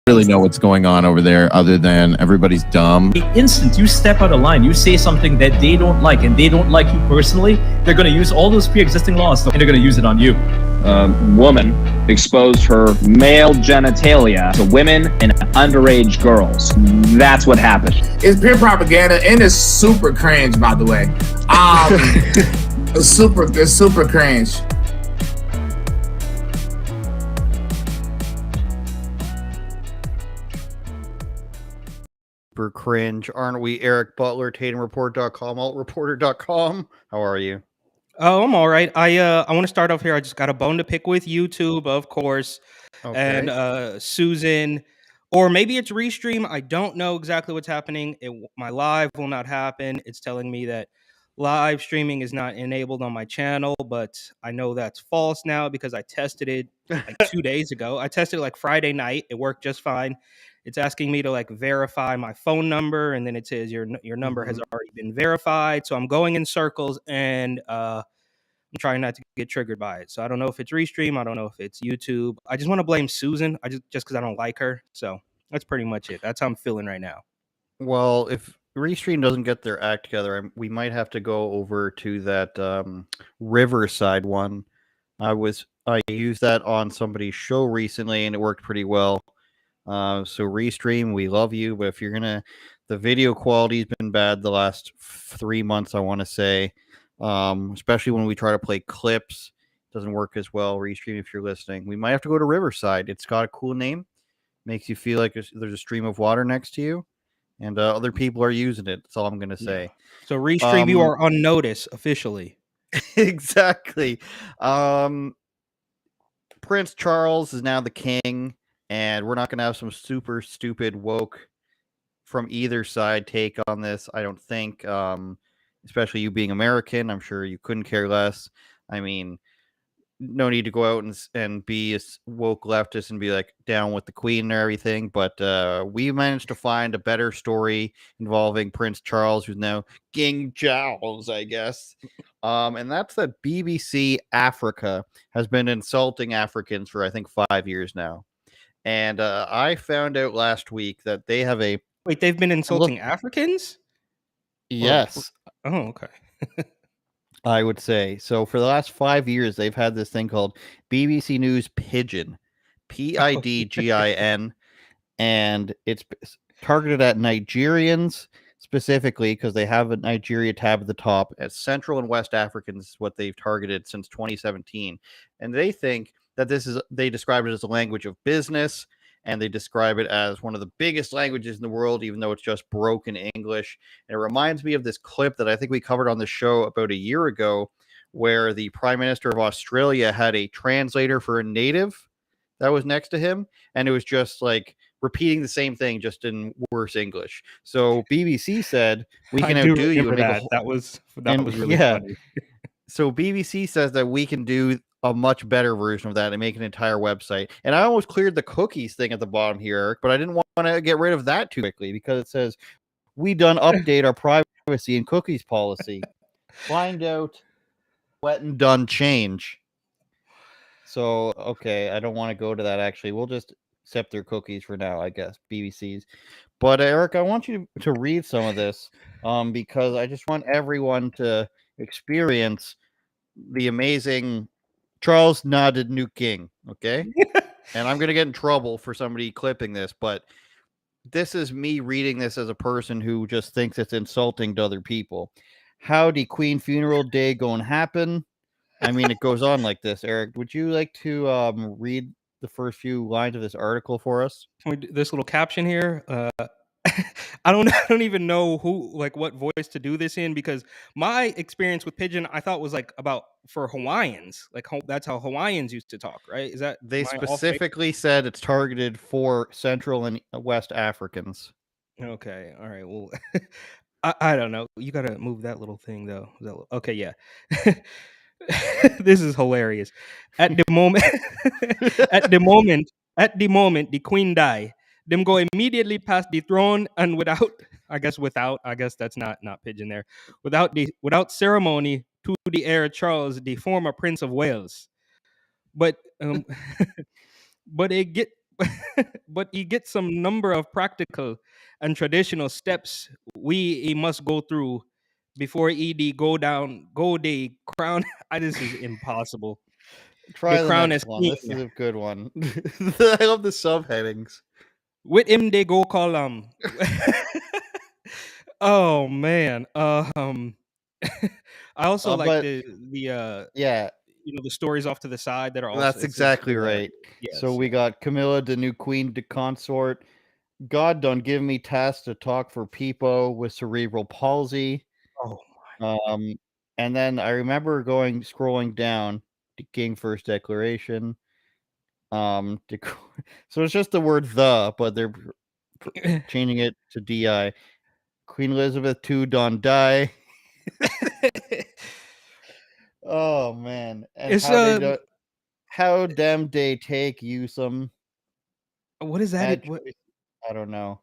really know what's going on over there other than everybody's dumb. The instant you step out of line, you say something that they don't like and they don't like you personally, they're going to use all those pre-existing laws and they're going to use it on you. Woman exposed her male genitalia to women and underage girls. That's what happened. It's pure propaganda and it's super cringe, by the way. It's super cringe. Super cringe, aren't we? Eric Butler, TatumReport.com, AltReporter.com. How are you? Oh, I'm all right. I want to start off here. I just got a bone to pick with YouTube, of course, Okay. and Susan, or maybe it's Restream. I don't know exactly what's happening. My live will not happen. It's telling me that live streaming is not enabled on my channel, but I know that's false now because I tested it like 2 days ago. I tested it like Friday night. It worked just fine. It's asking me to like verify my phone number, and then it says your number has already been verified. So I'm going in circles, and I'm trying not to get triggered by it. So I don't know if it's Restream. I don't know if it's YouTube. I just want to blame Susan. Just because I don't like her. So that's pretty much it. That's how I'm feeling right now. Well, if Restream doesn't get their act together, we might have to go over to that Riverside one. I used that on somebody's show recently, and it worked pretty well. So Restream, we love you, but if you're the video quality's been bad the last 3 months, I want to say, especially when we try to play clips, it doesn't work as well. Restream, if you're listening, we might have to go to Riverside. It's got a cool name, makes you feel like there's a stream of water next to you, and other people are using it. That's all I'm gonna say. Yeah. So Restream, you are on notice officially. Exactly. Prince Charles is now the king. And we're not going to have some super stupid woke from either side take on this, I don't think. Especially you being American, I'm sure you couldn't care less. I mean, no need to go out and be a woke leftist and be like down with the queen and everything. But we managed to find a better story involving Prince Charles, who's now King Charles, I guess. And that's that BBC Africa has been insulting Africans for, I think, 5 years now. And I found out last week that they have a... Wait, they've been insulting Africans? Yes. Oh, okay. I would say. So for the last 5 years, they've had this thing called BBC News Pidgin. Pidgin. And it's targeted at Nigerians specifically because they have a Nigeria tab at the top. As Central and West Africans is what they've targeted since 2017. And they think that they describe it as a language of business, and they describe it as one of the biggest languages in the world, even though it's just broken English. And it reminds me of this clip that I think we covered on the show about a year ago, where the Prime Minister of Australia had a translator for a native that was next to him, and it was just like repeating the same thing, just in worse English. So BBC said, we can outdo you. And that was really funny. So BBC says that we can do a much better version of that and make an entire website. And I almost cleared the cookies thing at the bottom here, Eric, but I didn't want to get rid of that too quickly because it says we done update our privacy and cookies policy. Find out wet and done change. So, okay, I don't want to go to that actually. We'll just accept their cookies for now, I guess, BBC's. But Eric, I want you to read some of this because I just want everyone to experience the amazing Charles nodded new king, okay? And I'm going to get in trouble for somebody clipping this, but this is me reading this as a person who just thinks it's insulting to other people. Howdy, Queen funeral day going to happen? I mean, it goes on like this. Eric, would you like to read the first few lines of this article for us? This little caption here. I don't even know what voice to do this in, because my experience with Pidgin I thought was like for Hawaiians. Like that's how Hawaiians used to talk, right? Is that they specifically said it's targeted for Central and West Africans? Okay, all right. Well, I don't know. You gotta move that little thing though. Okay, yeah. This is hilarious. At the moment, the queen die. Them go immediately past the throne and without that's not Pidgin there. Without ceremony to the heir Charles, the former Prince of Wales. But but but he gets some number of practical and traditional steps he must go through before ED go the crown. This is impossible. Try The the crown next as one. king. This is a good one. I love the subheadings. With him they go call oh man. I also like But the yeah, the stories off to the side that are also that's exactly right. So yes, we yeah. got Camilla, the new queen de consort. God done give me tasks to talk for people with cerebral palsy. Oh, Um, and then I remember scrolling down to King First Declaration. To, so it's just the word the, but they're changing it to di. Queen Elizabeth II done die. Oh man, and It's how dem they take you some what is that? ad What? choice? I don't know.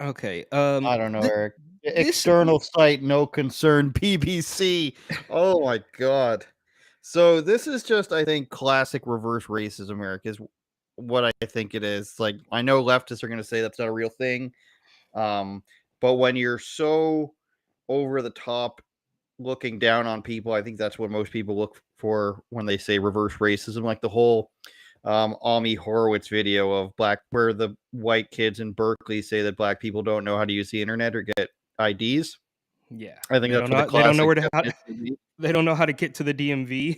Okay. I don't know, Eric. This External site, no concern, BBC. Oh my god. So this is just, I think, classic reverse racism, Eric, is what I think it is. Like, I know leftists are going to say that's not a real thing, but when you're so over the top looking down on people, I think that's what most people look for when they say reverse racism. Like the whole Ami Horowitz video of where the white kids in Berkeley say that black people don't know how to use the internet or get IDs. yeah. I think They that's don't what the know they don't know classic where to definition would be. they don't know how to get to the DMV.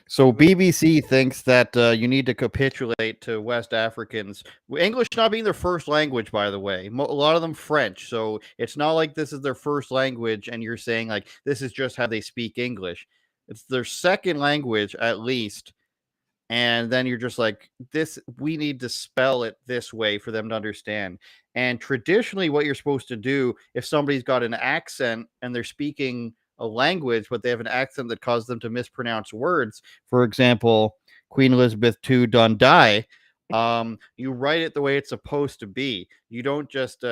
So BBC thinks that you need to capitulate to West Africans. English not being their first language, by the way. A lot of them French. So it's not like this is their first language and you're saying like this is just how they speak English. It's their second language at least. And then you're just like, this, we need to spell it this way for them to understand. And traditionally, what you're supposed to do if somebody's got an accent and they're speaking a language, but they have an accent that causes them to mispronounce words, for example, Queen Elizabeth II done die, you write it the way it's supposed to be. You don't just,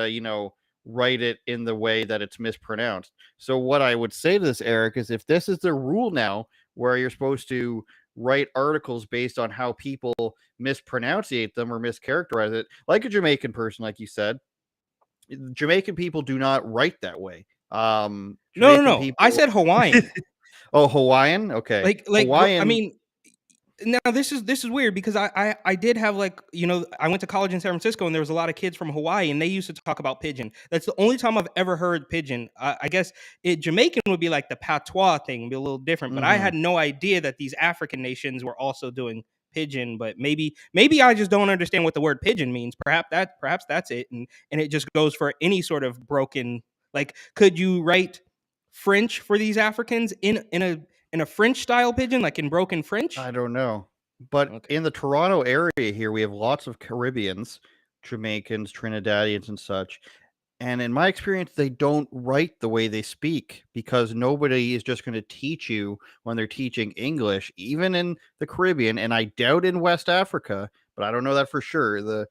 write it in the way that it's mispronounced. So, what I would say to this, Eric, is if this is the rule now, where you're supposed to write articles based on how people mispronunciate them or mischaracterize it, like a Jamaican person, like you said. Jamaican people do not write that way. Jamaican No. I people. said Hawaiian. Oh, Hawaiian. Okay, I Hawaiian. mean, now this is weird because I did have I went to college in San Francisco and there was a lot of kids from Hawaii and they used to talk about pidgin. That's the only time I've ever heard pidgin. I guess Jamaican would be like the patois thing, be a little different. But I Mhm. had no idea that these African nations were also doing pidgin. But maybe I just don't understand what the word pidgin means. Perhaps that's it, and it just goes for any sort of broken. Like, could you write French for these Africans in a French style pidgin, like in broken French? I don't know. But Okay. in the Toronto area here, we have lots of Caribbeans, Jamaicans, Trinidadians, and such. And in my experience, they don't write the way they speak because nobody is just going to teach you when they're teaching English, even in the Caribbean. And I doubt in West Africa, but I don't know that for sure. The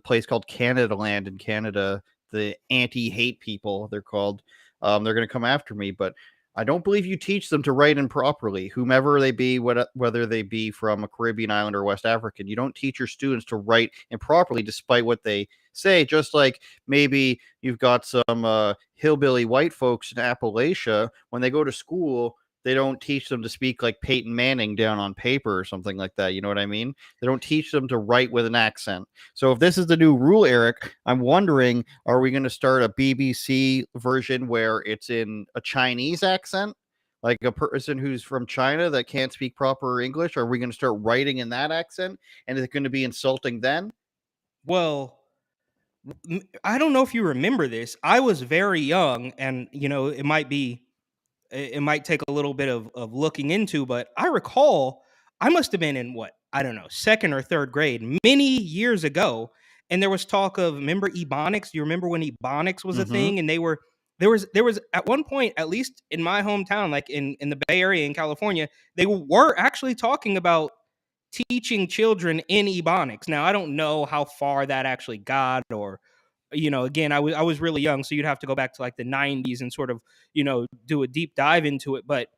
place called Canada Land in Canada, the anti-hate people, they're called. They're going to come after me, but I don't believe you teach them to write improperly, whomever they be, whether they be from a Caribbean island or West African. You don't teach your students to write improperly, despite what they say. Just like maybe you've got some hillbilly white folks in Appalachia, when they go to school, they don't teach them to speak like Peyton Manning down on paper or something like that. You know what I mean? They don't teach them to write with an accent. So if this is the new rule, Eric, I'm wondering, are we going to start a BBC version where it's in a Chinese accent? Like a person who's from China that can't speak proper English? Are we going to start writing in that accent? And is it going to be insulting then? Well, I don't know if you remember this. I was very young, and it might take a little bit of looking into, but I recall I must have been in what, I don't know, second or third grade many years ago. And there was talk of, remember Ebonics? Do you remember when Ebonics was a Mm-hmm. thing? And there was at one point, at least in my hometown, like in the Bay Area in California, they were actually talking about teaching children in Ebonics. Now I don't know how far that actually got, or again, I was really young, so you'd have to go back to like the 90s and sort of do a deep dive into it. But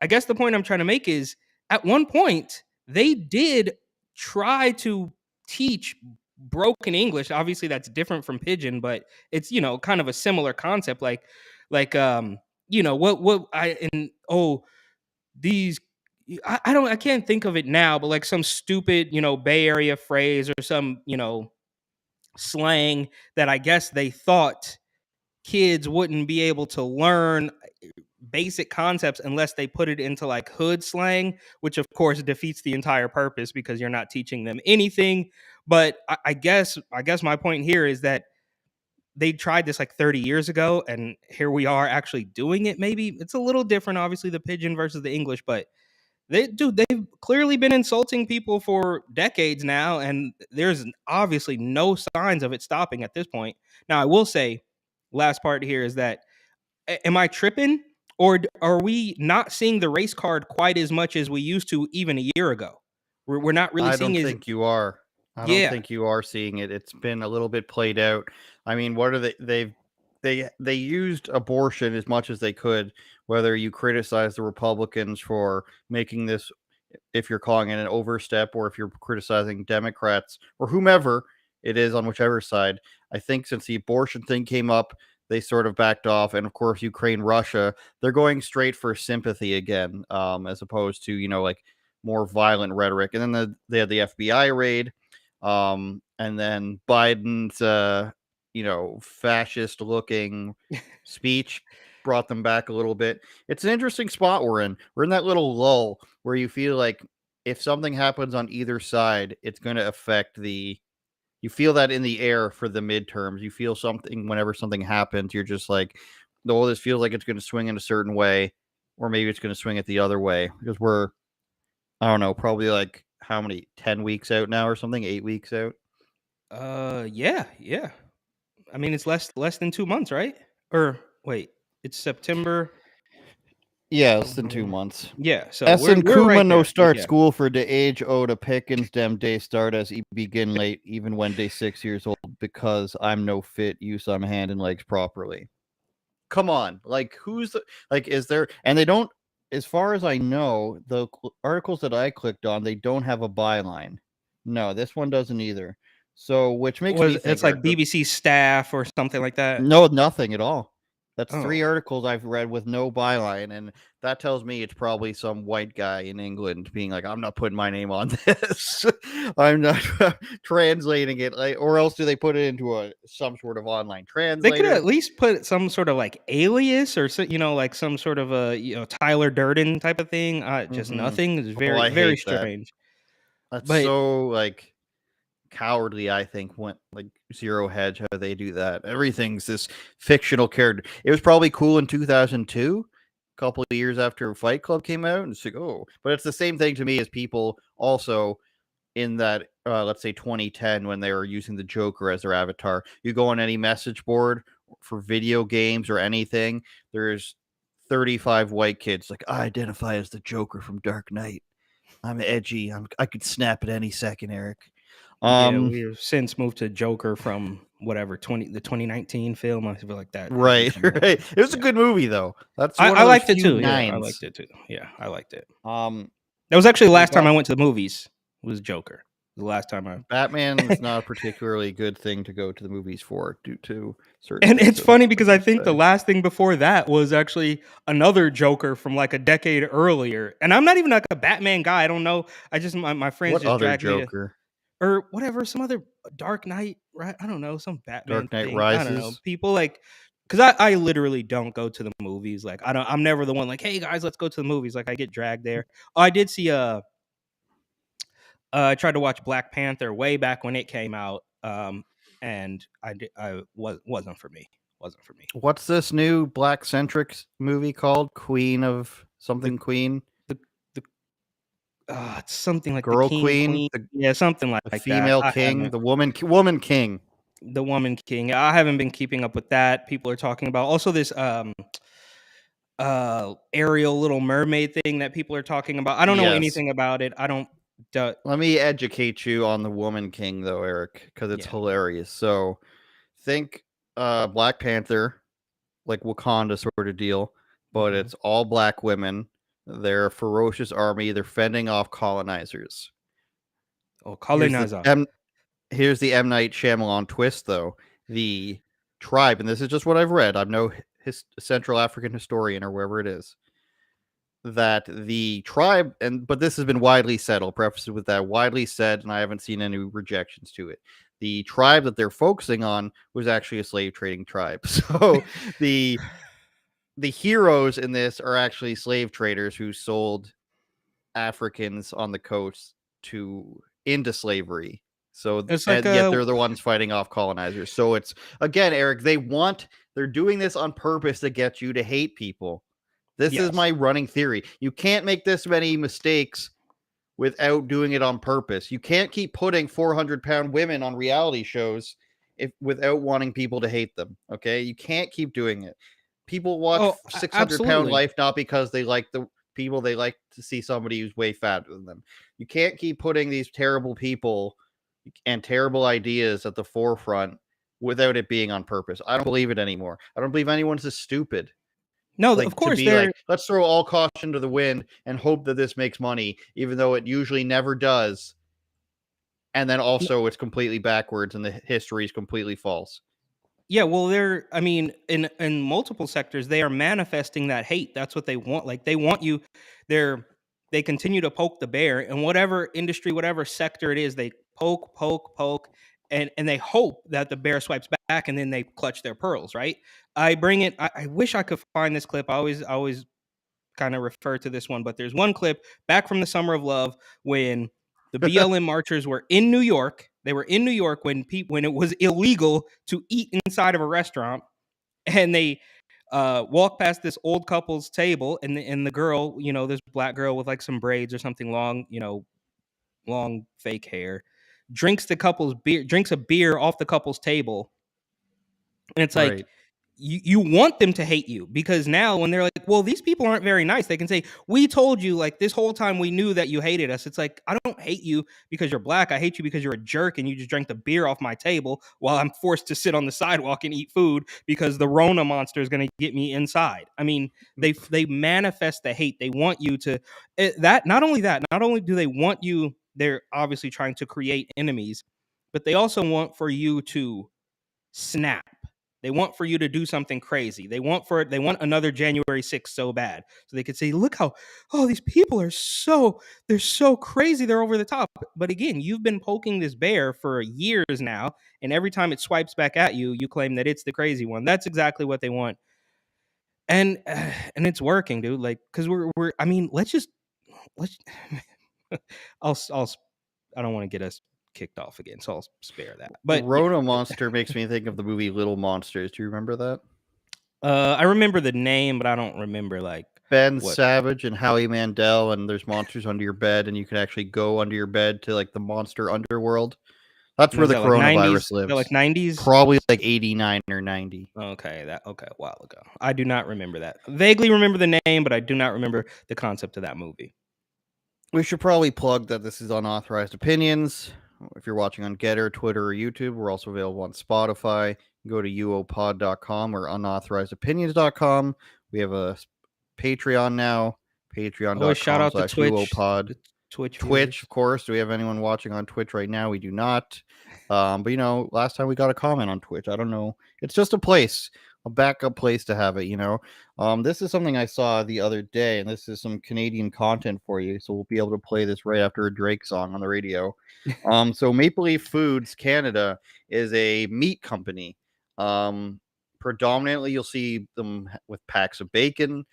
I guess the point I'm trying to make is, at one point they did try to teach broken English. Obviously, that's different from pidgin, but it's kind of a similar concept. Like what I and oh these I can't think of it now, but like some stupid Bay Area phrase or some slang that I guess they thought kids wouldn't be able to learn basic concepts unless they put it into like hood slang, which of course defeats the entire purpose because you're not teaching them anything. But I guess my point here is that they tried this like 30 years ago, and here we are actually doing it. Maybe it's a little different, obviously, the pidgin versus the English, but they've clearly been insulting people for decades now, and there's obviously no signs of it stopping at this point. Now, I will say, last part here is that am I tripping, or are we not seeing the race card quite as much as we used to even a year ago? We're not really I seeing don't as think you are. I don't yeah. think you are seeing it. It's been a little bit played out. I mean, what are they used abortion as much as they could, whether you criticize the Republicans for making this, if you're calling it an overstep, or if you're criticizing Democrats or whomever it is on whichever side. I think since the abortion thing came up, they sort of backed off. And of course, Ukraine, Russia, they're going straight for sympathy again, as opposed to, like more violent rhetoric. And then they had the FBI raid, and then Biden's, fascist looking speech brought them back a little bit. It's an interesting spot we're in. We're in that little lull where you feel like if something happens on either side, it's going to affect you feel that in the air for the midterms. You feel something whenever something happens. You're just like, no, this feels like it's going to swing in a certain way, or maybe it's going to swing it the other way, because I don't know, probably like how many, 10 weeks out now or something, 8 weeks out. Yeah. I mean, it's less than 2 months, right? Or wait, it's September. Yeah, less than 2 months. Yeah, so Essen we're Kuma right no there. start Yeah. school for the age o to Pickens dem day start as he begin late, even when they 6 years old, because I'm no fit use on hand and legs properly. Come on, like is there, and they don't, as far as I know, the articles that I clicked on, they don't have a byline. No, this one doesn't either. So, which makes me think It's like BBC staff or something like that. no, nothing at all. That's Oh. 3 articles I've read with no byline, and that tells me it's probably some white guy in England being like, "I'm not putting my name on this. I'm not translating it." Or else do they put it into some sort of online translator? They could at least put some sort of like alias or like some sort of a Tyler Durden type of thing. Just nothing. It's very I very hate that. strange. That's But so like cowardly, I think, when like Zero Hedge, how they do that. Everything's this fictional character. It was probably cool in 2002, a couple of years after Fight Club came out, and it's like, oh, but it's the same thing to me as people also in that, let's say 2010, when they were using the Joker as their avatar. You go on any message board for video games or anything, there's 35 white kids like, I identify as the Joker from Dark Knight. I'm edgy. I could snap at any second, Eric. yeah, we have since moved to Joker from whatever the 2019 film. I feel like that. Right. It was a good movie though. That's one I of liked the it few too. Yeah, I nines. liked it too. Yeah, I liked it. That was actually the last time I went to the movies. Was Joker. The last time I Batman is not a particularly good thing to go to the movies for due to certain. And it's funny because I think the last thing before that was actually another Joker from like a decade earlier. And I'm not even like a Batman guy. I don't know. I just my friends what just other dragged Joker? me to, or whatever, some other Dark Knight, right? I don't know, some Batman Dark Knight thing. I don't know. Rises? People like, because I literally don't go to the movies. Like I'm never the one like, hey guys, let's go to the movies. Like I get dragged there. Oh, I did see I tried to watch Black Panther way back when it came out, and wasn't for me. Wasn't for me. What's this new black centric movie called? Queen of something Queen? It's something like Girl the Queen? Yeah, something like The that. female king? The woman king. The woman king. I haven't been keeping up with that. People are talking about also this Ariel Little Mermaid thing that people are talking about. I don't know anything about it. I don't. Let me educate you on the Woman King, though, Eric, because it's hilarious. So, think Black Panther, like Wakanda sort of deal, but it's all black women. They're a ferocious army. They're fending off colonizers. Oh, colonizer. Here's the M. Night Shyamalan twist, though. The tribe, and this is just what I've read. I'm no Central African historian or wherever it is. That the tribe, but this has been widely said. I'll preface it with that, widely said, and I haven't seen any rejections to it. The tribe that they're focusing on was actually a slave trading tribe. So the heroes in this are actually slave traders who sold Africans on the coast into slavery. So It's like and yet they're the ones fighting off colonizers. So it's again, Eric, they're doing this on purpose to get you to hate people. This is my running theory. You can't make this many mistakes without doing it on purpose. You can't keep putting 400-pound women on reality shows without wanting people to hate them. Okay, you can't keep doing it. People watch 600-pound Life not because they like the people, they like to see somebody who's way fatter than them. You can't keep putting these terrible people and terrible ideas at the forefront without it being on purpose. I don't believe it anymore. I don't believe anyone's this stupid. No, of course they're like, let's throw all caution to the wind and hope that this makes money, even though it usually never does. And then also it's completely backwards and the history is completely false. Yeah, well, in multiple sectors, they are manifesting that hate. That's what they want. Like they want you. They continue to poke the bear in whatever industry, whatever sector it is. They poke, and they hope that the bear swipes back, and then they clutch their pearls. Right? I bring it. I wish I could find this clip. I always kind of refer to this one, but there's one clip back from the Summer of Love when the BLM marchers were in New York. They were in New York when it was illegal to eat inside of a restaurant, and they walk past this old couple's table, and the girl, this black girl with like some braids or something long, long fake hair, drinks a beer off the couple's table, and it's like. Right. You want them to hate you because now when they're like, well, these people aren't very nice, they can say, we told you like this whole time we knew that you hated us. It's like, I don't hate you because you're black. I hate you because you're a jerk and you just drank the beer off my table while I'm forced to sit on the sidewalk and eat food because the Rona monster is going to get me inside. I mean, they manifest the hate. They want you to not only do they want you, they're obviously trying to create enemies, but they also want for you to snap. They want for you to do something crazy. They want another January 6th so bad. So they could say, look how, these people they're so crazy. They're over the top. But again, you've been poking this bear for years now. And every time it swipes back at you, you claim that it's the crazy one. That's exactly what they want. And it's working, dude. Like, cause let's I don't want to get us kicked off again, so I'll spare that. But Rona Monster makes me think of the movie Little Monsters. Do you remember that? I remember the name, but I don't remember like Ben Savage and Howie Mandel, and there's monsters under your bed, and you can actually go under your bed to like the monster underworld. That's where the coronavirus lives. Like 90s? Probably like 89 or 90. Okay, a while ago. I do not remember that. Vaguely remember the name, but I do not remember the concept of that movie. We should probably plug that this is Unauthorized Opinions. If you're watching on Getter, Twitter, or YouTube, we're also available on Spotify. Go to uopod.com or unauthorizedopinions.com. We have a Patreon now. Patreon.com. Shout out to Twitch. UOPod. Twitch, of course. Do we have anyone watching on Twitch right now? We do not. But, last time we got a comment on Twitch. I don't know. It's just a backup place to have it, This is something I saw the other day, and this is some Canadian content for you. So we'll be able to play this right after a Drake song on the radio. So Maple Leaf Foods Canada is a meat company. Predominantly, you'll see them with packs of bacon,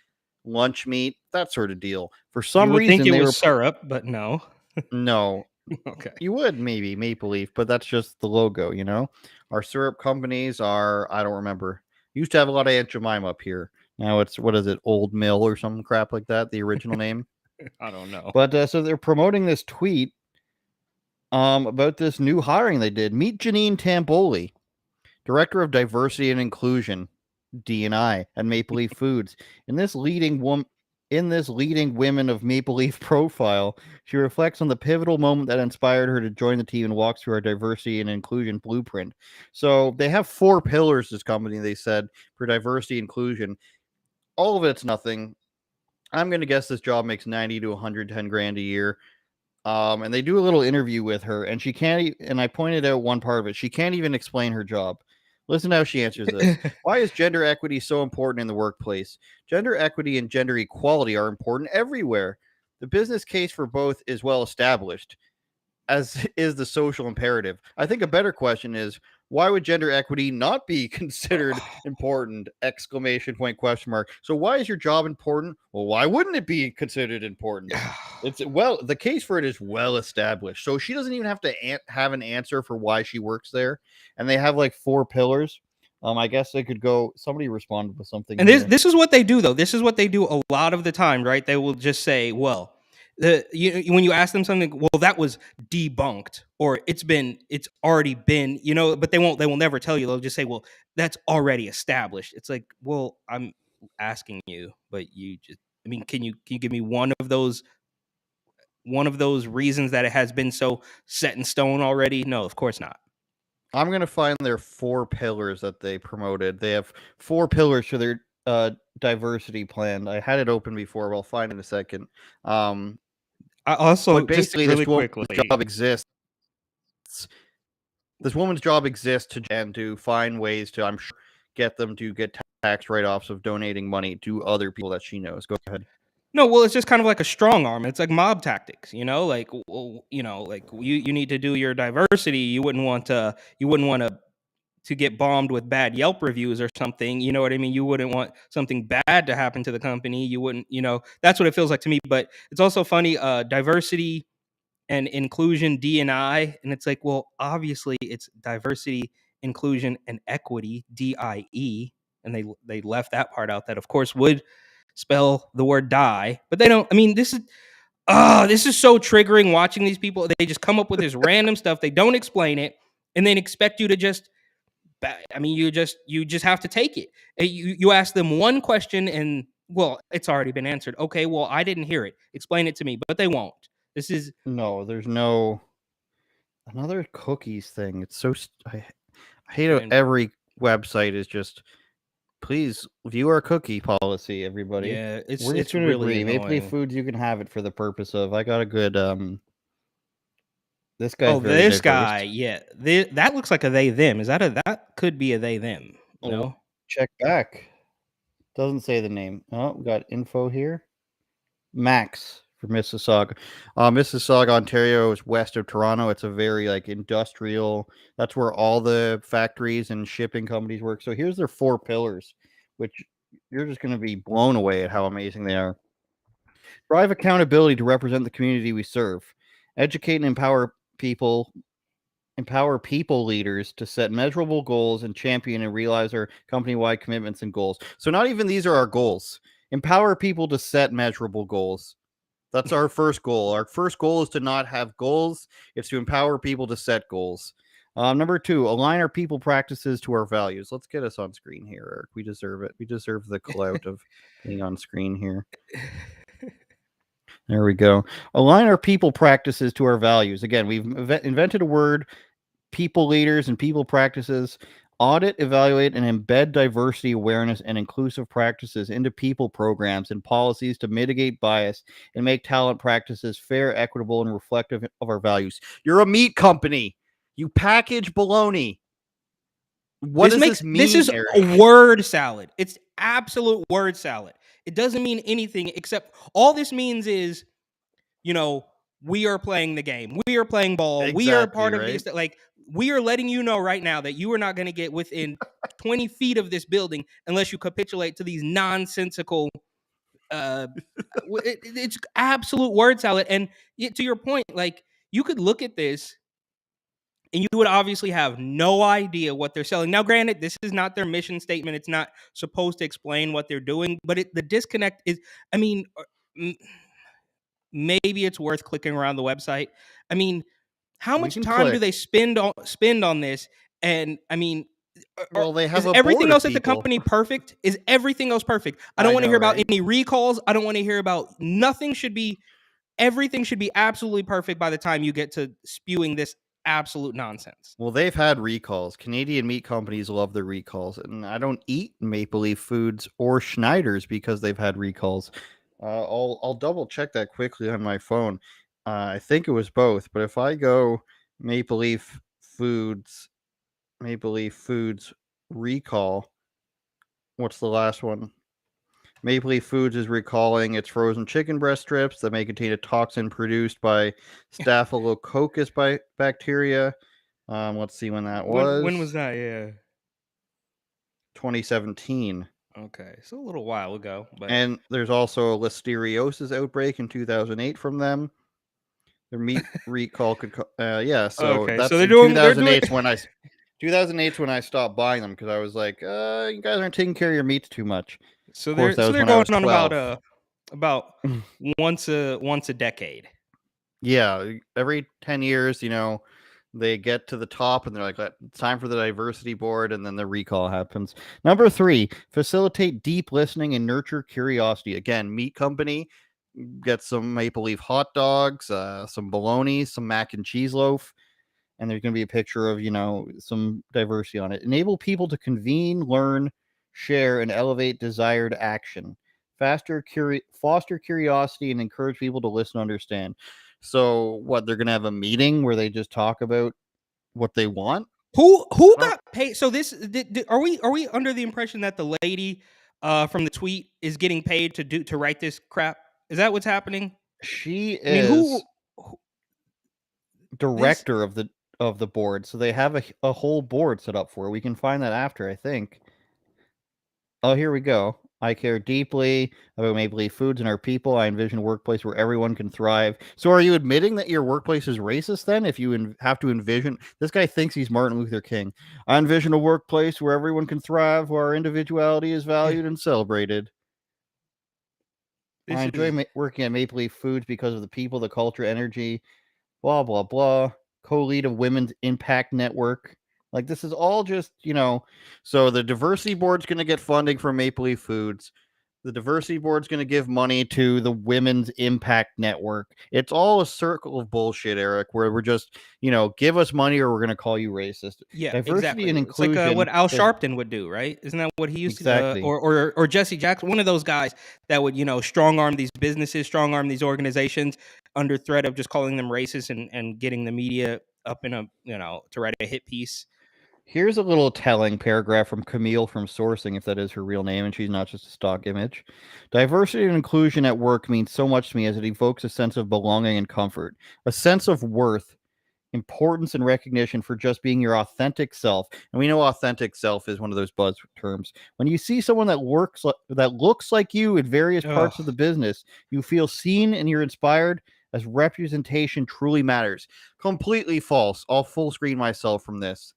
lunch meat, that sort of deal. For some reason, think it was syrup, but no. No. Okay. You would maybe Maple Leaf, but that's just the logo, Our syrup companies are, I don't remember. Used to have a lot of Aunt Jemima up here. Now it's, what is it, Old Mill or some crap like that, the original name? I don't know. But so they're promoting this tweet about this new hiring they did. Meet Janine Tamboli, Director of Diversity and Inclusion, D&I, at Maple Leaf Foods. In this leading Women of Maple Leaf profile, she reflects on the pivotal moment that inspired her to join the team and walks through our diversity and inclusion blueprint. So they have 4 pillars, this company, they said, for diversity and inclusion. All of it's nothing. I'm going to guess this job makes 90 to 110 grand a year. And they do a little interview with her, and she can't. And I pointed out one part of it. She can't even explain her job. Listen to how she answers this. Why is gender equity so important in the workplace? Gender equity and gender equality are important everywhere. The business case for both is well established, as is the social imperative. I think a better question is, why would gender equity not be considered important? Exclamation point, question mark. So why is your job important? Well, why wouldn't it be considered important? It's well, the case for it is well established. So she doesn't even have to have an answer for why she works there. And they have like 4 pillars. I guess they could go. Somebody responded with something. And here. this is what they do, though. This is what they do a lot of the time, right? They will just say, "Well, when you ask them something, well, that was debunked, or it's already been, but they will never tell you. They'll just say, well, that's already established. It's like, well, I'm asking you, but you just, I mean, can you give me one of those reasons that it has been so set in stone already? No, of course not. I'm going to find their 4 pillars that they promoted. They have 4 pillars to their diversity plan. I had it open before. I'll find it in a second. I also, but basically, just really this woman's job exists. This woman's job exists to find ways to, I'm sure, get them to get tax write-offs of donating money to other people that she knows. Go ahead. No, well, it's just kind of like a strong arm. It's like mob tactics, like, well, like you need to do your diversity. You wouldn't want to get bombed with bad Yelp reviews or something. You know what I mean? You wouldn't want something bad to happen to the company. You wouldn't, that's what it feels like to me. But it's also funny, diversity and inclusion, D&I, and it's like, well, obviously it's diversity, inclusion, and equity, DIE, and they left that part out. That of course would spell the word die, but they don't. I mean, this is so triggering watching these people. They just come up with this random stuff. They don't explain it, and then expect you to just. I mean, you just have to take it. You ask them one question, and well, it's already been answered. Okay, well, I didn't hear it. Explain it to me, but they won't. This is no. There's no another cookies thing. It's so I hate how every website is just. Please view our cookie policy, everybody. Yeah, we're just going to agree. Maple Leaf Foods, you can have it for the purpose of. I got a good. This guy. Oh, this guy. Yeah, that looks like a they them. Is that could be a they them? No. Check back. Doesn't say the name. Oh, we got info here. Max for Mississauga. Mississauga, Ontario is west of Toronto. It's a very industrial. That's where all the factories and shipping companies work. So here's their 4 pillars, which you're just going to be blown away at how amazing they are. Drive accountability to represent the community we serve. Educate and empower people leaders to set measurable goals and champion and realize our company-wide commitments and goals. So not even these are our goals. Empower people to set measurable goals. That's our first goal. Our first goal is to not have goals. It's to empower people to set goals. Number 2, align our people practices to our values. Let's get us on screen here, Eric. We deserve it. We deserve the clout of being on screen here. There we go. Align our people practices to our values. Again, we've invented a word, people leaders and people practices. Audit, evaluate, and embed diversity awareness and inclusive practices into people programs and policies to mitigate bias and make talent practices fair, equitable, and reflective of our values. You're a meat company. You package bologna. What does this mean? This is a word salad. It's absolute word salad. It doesn't mean anything except all this means is, we are playing the game. We are playing ball. Exactly, we are part of this. We are letting you know right now that you are not going to get within 20 feet of this building unless you capitulate to these nonsensical. It's absolute word salad. And to your point, you could look at this and you would obviously have no idea what they're selling. Now, granted, this is not their mission statement. It's not supposed to explain what they're doing, but the disconnect is, maybe it's worth clicking around the website. How much time do they spend on this? And well, they have is everything else at the company perfect? Is everything else perfect? I don't want to hear about any recalls. I don't want to hear about nothing. Everything should be absolutely perfect by the time you get to spewing this absolute nonsense. Well, they've had recalls. Canadian meat companies love their recalls, and I don't eat Maple Leaf Foods or Schneider's because they've had recalls. I'll double check that quickly on my phone. I think it was both, but if I go Maple Leaf Foods recall, what's the last one? Maple Leaf Foods is recalling its frozen chicken breast strips that may contain a toxin produced by Staphylococcus bacteria. Let's see when that was. When was that? Yeah. 2017. Okay, so a little while ago, but And there's also a listeriosis outbreak in 2008 from them. Their meat recall could, So okay, that's so they're in doing 2008 when 2008 when I stopped buying them because I was like, you guys aren't taking care of your meats too much. so Of course, that was they're when I going was on 12. about once a decade. Yeah, every 10 years, they get to the top and they're like, it's time for the diversity board, and then the recall happens. Number 3, facilitate deep listening and nurture curiosity. Again, meat company, get some Maple Leaf hot dogs, some bologna, some mac and cheese loaf, and there's going to be a picture of, some diversity on it. Enable people to convene, learn, share, and elevate desired action. Foster curiosity and encourage people to listen and understand. So what, they're going to have a meeting where they just talk about what they want? Who I don't- got paid? So this are we under the impression that the lady from the tweet is getting paid to write this crap? Is that what's happening? She I mean, is who this director of the board, so they have a whole board set up for her. We can find that after, I think. Oh, here we go. I care deeply about Maple Leaf Foods and our people. I envision a workplace where everyone can thrive. So are you admitting that your workplace is racist then? If you have to envision, this guy thinks he's Martin Luther King. I envision a workplace where everyone can thrive, where our individuality is valued and celebrated. I this enjoy is working at Maple Leaf Foods because of the people, the culture, energy, blah, blah, blah. Co-lead of Women's Impact Network. Like, this is all just, so the diversity board's going to get funding from Maple Leaf Foods. The diversity board's going to give money to the Women's Impact Network. It's all a circle of bullshit, Eric, where we're just, give us money or we're going to call you racist. yeah, Diversity exactly. and It's like inclusion what Al is Sharpton would do, right? Isn't that what he used to? exactly. Or Jesse Jackson, one of those guys that would strong arm these businesses, strong arm these organizations under threat of just calling them racist and getting the media up in a to write a hit piece. Here's a little telling paragraph from Camille from Sourcing, if that is her real name, and she's not just a stock image. Diversity and inclusion at work means so much to me as it evokes a sense of belonging and comfort, a sense of worth, importance, and recognition for just being your authentic self. And we know authentic self is one of those buzz terms. When you see someone that looks like you in various parts of the business, you feel seen and you're inspired, as representation truly matters. Completely false. I'll full screen myself from this.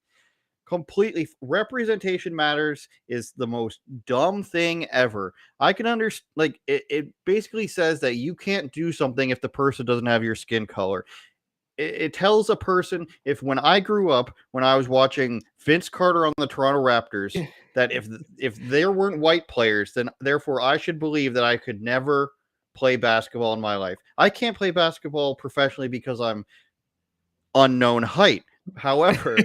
Completely, representation matters is the most dumb thing ever. I can understand, like, it basically says that you can't do something if the person doesn't have your skin color. It tells a person, if when I grew up, when I was watching Vince Carter on the Toronto Raptors, that if there weren't white players, then therefore I should believe that I could never play basketball in my life. I can't play basketball professionally because I'm unknown height. However,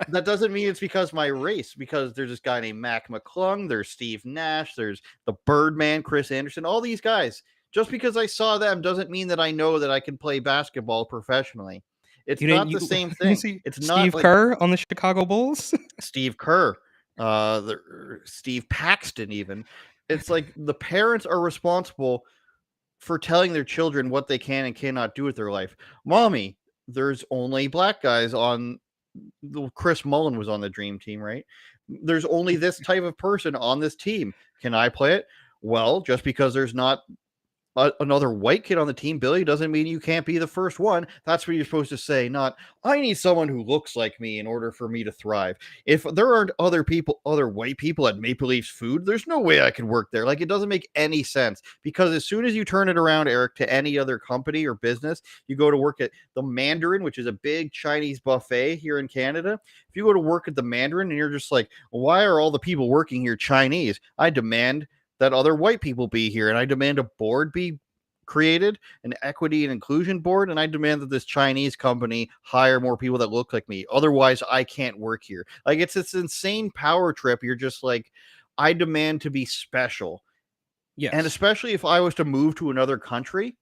that doesn't mean it's because my race, because there's this guy named Mac McClung, there's Steve Nash, there's the Birdman, Chris Anderson, all these guys. Just because I saw them doesn't mean that I know that I can play basketball professionally. It's not the same thing. See It's not Steve like Kerr on the Chicago Bulls. Steve Kerr, Steve Paxton, even. It's like the parents are responsible for telling their children what they can and cannot do with their life. Mommy, there's only black guys on Chris Mullen was on the dream team, right? There's only this type of person on this team. Can I play it? Well, just because there's not another white kid on the team, Billy, doesn't mean you can't be the first one. That's what you're supposed to say, not I need someone who looks like me in order for me to thrive. If there aren't other white people at Maple Leafs Food, there's no way I can work there. Like, it doesn't make any sense, because as soon as you turn it around, Eric, to any other company or business, you go to work at the Mandarin, which is a big Chinese buffet here in Canada. If you go to work at the Mandarin and you're just like, why are all the people working here Chinese? I demand that other white people be here, and I demand a board be created, an equity and inclusion board, and I demand that this Chinese company hire more people that look like me. Otherwise, I can't work here. Like, it's this insane power trip. You're just like, I demand to be special. Yes. And especially if I was to move to another country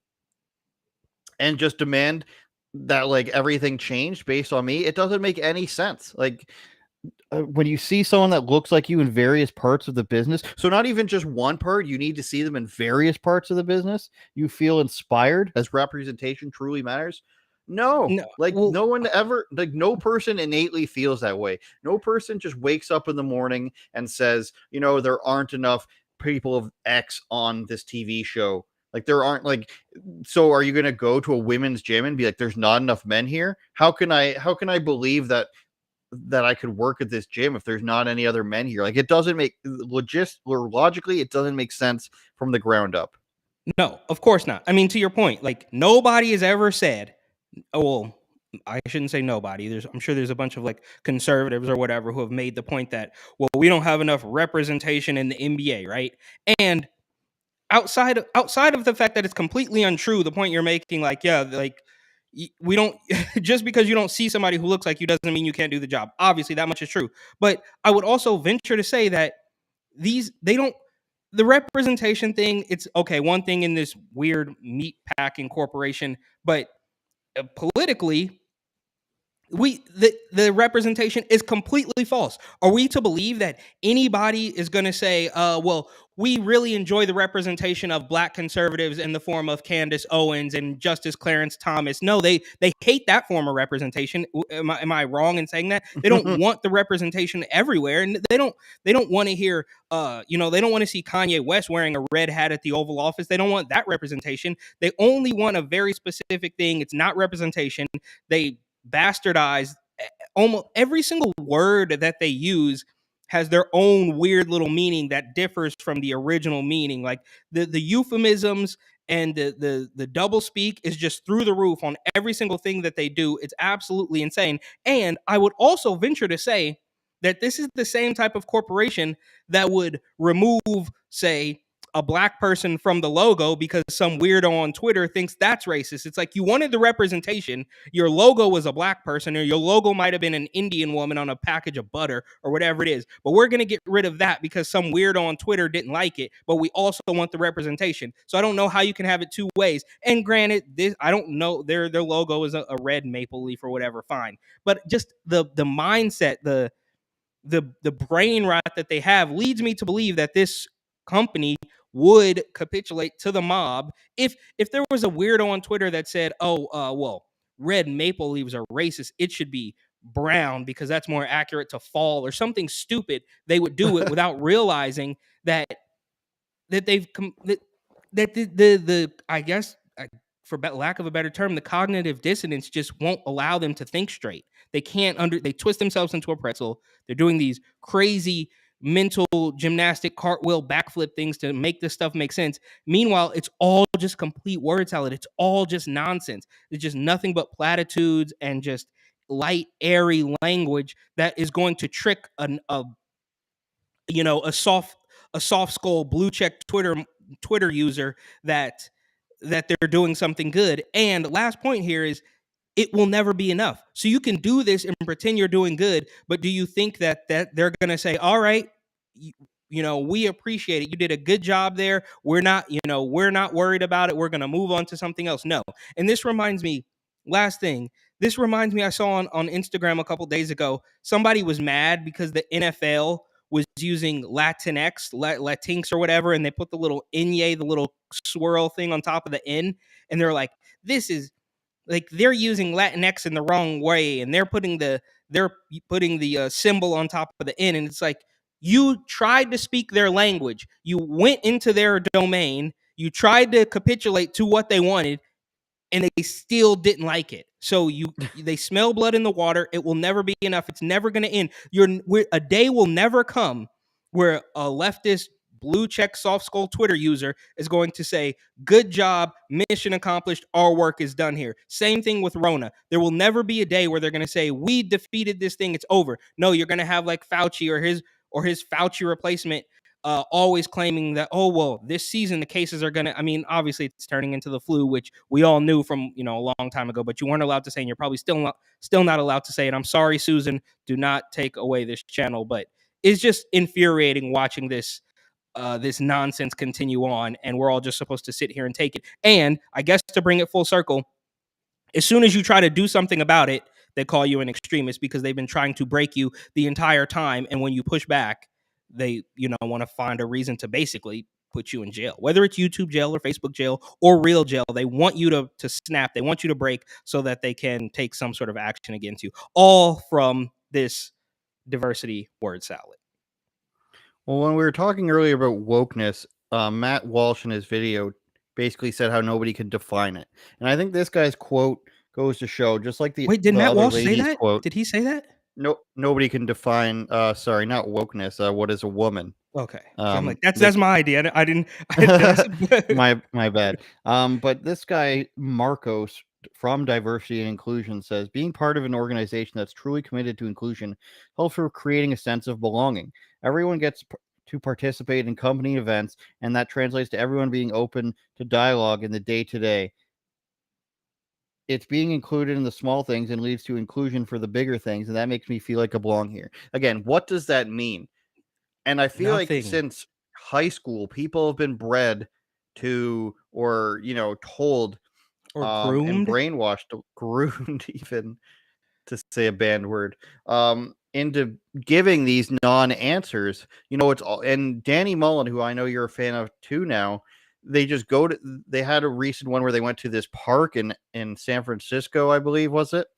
and just demand that like everything changed based on me. It doesn't make any sense. Like when you see someone that looks like you in various parts of the business, so not even just one part, you need to see them in various parts of the business, you feel inspired as representation truly matters. No, No, like well, no one ever, like no person innately feels that way. No person just wakes up in the morning and says, you know, there aren't enough people of X on this TV show. Like there aren't like, so are you going to go to a women's gym and be like, there's not enough men here? How can I believe that I could work at this gym if there's not any other men here? Like it doesn't make logically, it doesn't make sense from the ground up. no, of course not. I mean, to your point, like nobody has ever said, oh, well, I shouldn't say nobody. I'm sure there's a bunch of like conservatives or whatever who have made the point that, well, we don't have enough representation in the NBA, right? And outside of the fact that it's completely untrue, the point you're making, like, yeah, like we don't just because you don't see somebody who looks like you doesn't mean you can't do the job. Obviously, that much is true. But I would also venture to say that they don't the representation thing. It's okay, one thing in this weird meat packing corporation, but politically the representation is completely false. Are we to believe that anybody is going to say, well, we really enjoy the representation of black conservatives in the form of Candace Owens and Justice Clarence Thomas? No, they hate that form of representation. Am I wrong in saying that? They don't want the representation everywhere, and they don't want to hear they don't want to see Kanye West wearing a red hat at the Oval Office. They don't want that representation. They only want a very specific thing. It's not representation. They bastardized almost every single word that they use has their own weird little meaning that differs from the original meaning. Like the euphemisms and the double speak is just through the roof on every single thing that they do. It's absolutely insane. And I would also venture to say that this is the same type of corporation that would remove, say, a black person from the logo because some weirdo on Twitter thinks that's racist. It's like you wanted the representation. Your logo was a black person, or your logo might have been an Indian woman on a package of butter or whatever it is. But we're going to get rid of that because some weirdo on Twitter didn't like it. But we also want the representation. So I don't know how you can have it two ways. And granted, this I don't know their logo is a red maple leaf or whatever. Fine, but just the mindset, the brain rot that they have leads me to believe that this company would capitulate to the mob if there was a weirdo on Twitter that said, "Oh, well, red maple leaves are racist. It should be brown because that's more accurate to fall," or something stupid. They would do it without realizing that they've that the I guess for lack of a better term, the cognitive dissonance just won't allow them to think straight. They can't they twist themselves into a pretzel. They're doing these crazy mental gymnastic cartwheel backflip things to make this stuff make sense. Meanwhile, it's all just complete word salad. It's all just nonsense. It's just nothing but platitudes and just light, airy language that is going to trick a soft skull blue check Twitter user that they're doing something good. And last point here is it will never be enough. So you can do this and pretend you're doing good, but do you think that they're going to say, "All right, we appreciate it. You did a good job there. We're not worried about it. We're going to move on to something else." No. And this reminds me, last thing, I saw on Instagram a couple days ago, somebody was mad because the NFL was using Latinx, Latinx or whatever, and they put the little inye, the little swirl thing on top of the N, and they're like, this is like they're using Latinx in the wrong way, and they're putting the symbol on top of the N, and it's like you tried to speak their language, you went into their domain, you tried to capitulate to what they wanted, and they still didn't like it. So they smell blood in the water. It will never be enough. It's never going to end. A day will never come where a leftist blue check soft skull Twitter user is going to say, "Good job, mission accomplished, our work is done here." Same thing with Rona. There will never be a day where they're going to say, "We defeated this thing, it's over." No, you're going to have like Fauci or his Fauci replacement always claiming that, "Oh, well, this season the cases are gonna," I mean, obviously it's turning into the flu, which we all knew from a long time ago, but you weren't allowed to say, and you're probably still not allowed to say it. I'm sorry, Susan, do not take away this channel, but it's just infuriating watching this nonsense continue on, and we're all just supposed to sit here and take it. And I guess to bring it full circle, As soon as you try to do something about it, they call you an extremist because they've been trying to break you the entire time. And when you push back, they, want to find a reason to basically put you in jail, whether it's YouTube jail or Facebook jail or real jail. They want you to snap. They want you to break so that they can take some sort of action against you, all from this diversity word salad. Well, when we were talking earlier about wokeness, Matt Walsh in his video basically said how nobody can define it. And I think this guy's quote goes to show, just like Wait, did the Matt other Walsh say lady's that? quote, Did he say that? nobody can define, sorry, not wokeness, what is a woman. Okay. I'm like, They that's my idea. I didn't. my bad. But this guy Marcos from Diversity and Inclusion says being part of an organization that's truly committed to inclusion helps for creating a sense of belonging. Everyone gets to participate in company events, and that translates to everyone being open to dialogue in the day-to-day. It's being included in the small things and leads to inclusion for the bigger things, and that makes me feel like I belong here. Again, what does that mean? And I feel like Nothing. since high school, people have been bred to, or told, Or and groomed. brainwashed, groomed, even to say a banned word, into giving these non-answers. It's all. And Danny Mullen, who I know you're a fan of too now, they had a recent one where they went to this park in San Francisco, I believe, was it?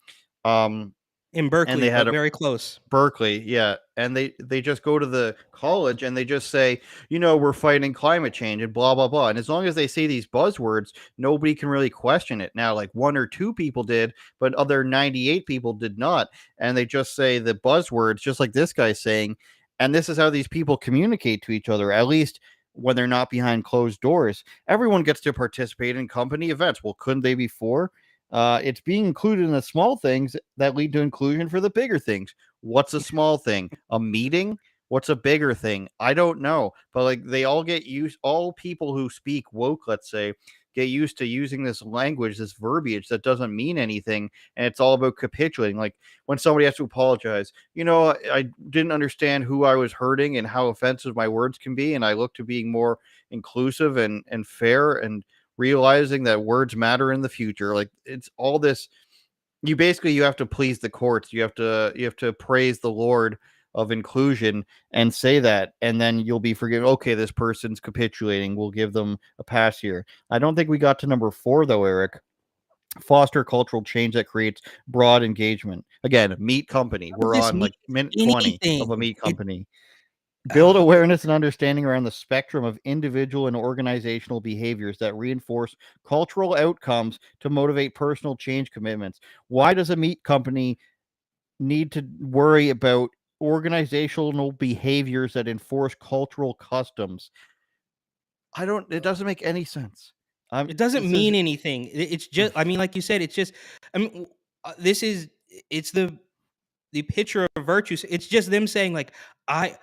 In And Berkeley, they had but very close. Berkeley, yeah. And they just go to the college and they just say, we're fighting climate change and blah, blah, blah. And as long as they say these buzzwords, nobody can really question it. Now, like 1 or 2 people did, but other 98 people did not. And they just say the buzzwords, just like this guy's saying. And this is how these people communicate to each other, at least when they're not behind closed doors. Everyone gets to participate in company events. Well, couldn't they before? It's being included in the small things that lead to inclusion for the bigger things. What's a small thing? A meeting? What's a bigger thing? I don't know. But like they all get used, all people who speak woke, let's say, get used to using this language, this verbiage that doesn't mean anything. And it's all about capitulating. Like when somebody has to apologize, I didn't understand who I was hurting and how offensive my words can be. And I look to being more inclusive and fair and realizing that words matter in the future. Like it's all this. You have to please the courts. You have to praise the Lord of inclusion and say that, and then you'll be forgiven. Okay, this person's capitulating. We'll give them a pass here. I don't think we got to number 4 though, Eric. Foster cultural change that creates broad engagement. Again, meat company. We're This on like minute 20 of a meat anything. company. Build awareness and understanding around the spectrum of individual and organizational behaviors that reinforce cultural outcomes to motivate personal change commitments. Why does a meat company need to worry about organizational behaviors that enforce cultural customs? It doesn't make any sense. It doesn't This mean is anything. It's just, I mean, like you said, it's just, I mean, it's the picture of virtue. It's just them saying like, I,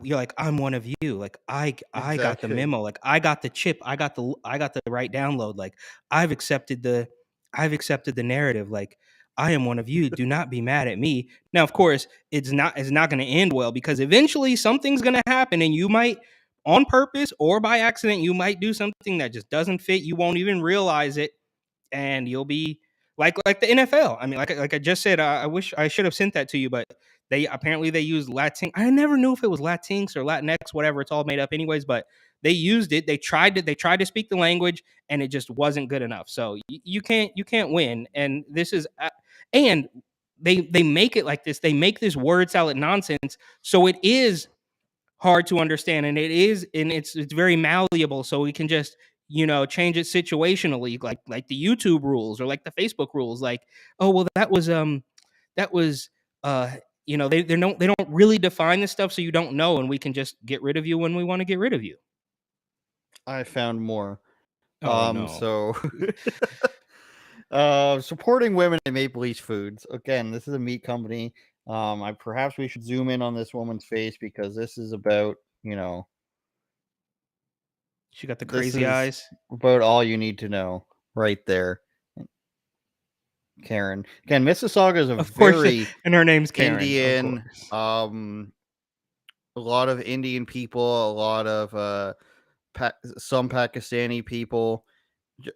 you're like, I'm one of you. Like I got the exactly. memo. Like I got the chip. I got the right download. Like I've accepted the, I've accepted the narrative. Like I am one of you. Do not be mad at me. Now, of course, it's not going to end well because eventually something's going to happen, and you might, on purpose or by accident, you might do something that just doesn't fit. You won't even realize it, and you'll be like the NFL. I mean, like I just said, I wish I should have sent that to you, but they apparently they use Latin. I never knew if it was Latinx or Latinx, whatever. It's all made up, anyways. But they used it. They tried to. They tried to speak the language, and it just wasn't good enough. So you can't win. And this is and they make it like this. They make this word salad nonsense. So it is hard to understand, and it's very malleable, so we can just change it situationally, like the YouTube rules or like the Facebook rules. Like, oh well, that was they don't really define this stuff, so you don't know, and we can just get rid of you when we want to get rid of you. I found more. Oh no. So supporting women in Maple Leaf Foods. Again, this is a meat company. Perhaps we should zoom in on this woman's face because this is about, She got the this crazy is eyes. about all you need to know right there. Karen. Again, Mississauga is a Of course, very and her name's Karen. Indian, Of course. a lot of Indian people, a lot of some Pakistani people,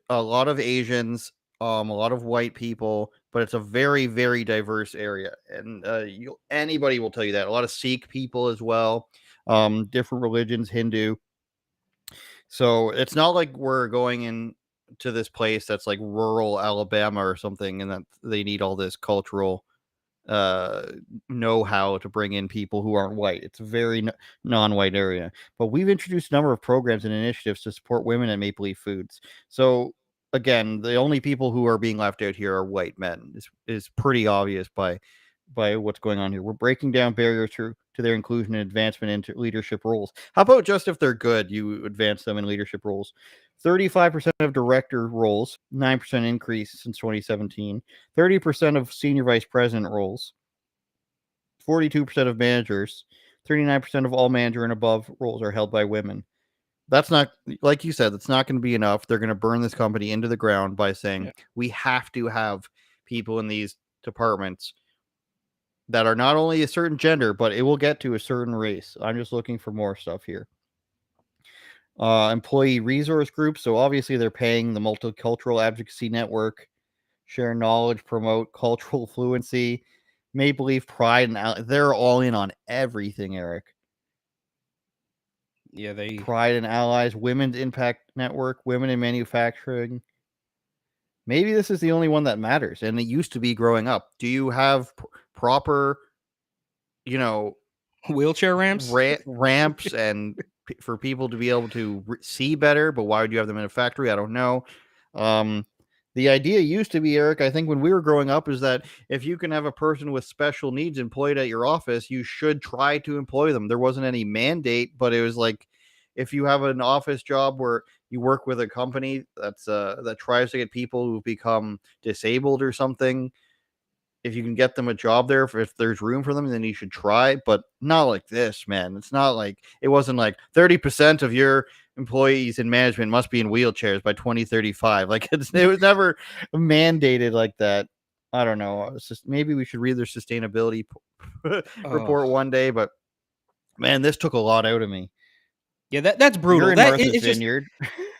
a lot of Asians, a lot of white people, but it's a very, very diverse area, and anybody will tell you that. A lot of Sikh people as well, different religions, Hindu. So it's not like we're going in to this place that's like rural Alabama or something, and that they need all this cultural know-how to bring in people who aren't white. It's a very non-white area, but we've introduced a number of programs and initiatives to support women at Maple Leaf Foods. So again, the only people who are being left out here are white men. Is pretty obvious by what's going on here. We're breaking down barriers to their inclusion and advancement into leadership roles. How about just if they're good, you advance them in leadership roles? 35% of director roles, 9% increase since 2017. 30% of senior vice president roles, 42% of managers, 39% of all manager and above roles are held by women. That's not, like you said, that's not going to be enough. They're going to burn this company into the ground by saying we have to have people in these departments that are not only a certain gender, but it will get to a certain race. I'm just looking for more stuff here. Employee resource groups. So obviously they're paying the Multicultural Advocacy Network, share knowledge, promote cultural fluency, Maple Leaf Pride, and they're all in on everything, Eric. Yeah, they Pride and Allies, Women's Impact Network, Women in Manufacturing. Maybe this is the only one that matters, and it used to be growing up. Do you have proper, wheelchair ramps? Ramps and for people to be able to see better, but why would you have them in a factory? I don't know. The idea used to be, Eric, I think when we were growing up, is that if you can have a person with special needs employed at your office, you should try to employ them. There wasn't any mandate, but it was like if you have an office job where you work with a company that tries to get people who become disabled or something, if you can get them a job there, if there's room for them, then you should try, but not like this, man. It's not like, it wasn't like 30% of your employees in management must be in wheelchairs by 2035. Like it was never mandated like that. I don't know. It's just, maybe we should read their sustainability report one day, but man, this took a lot out of me. Yeah, that's brutal. You're in Martha's Vineyard.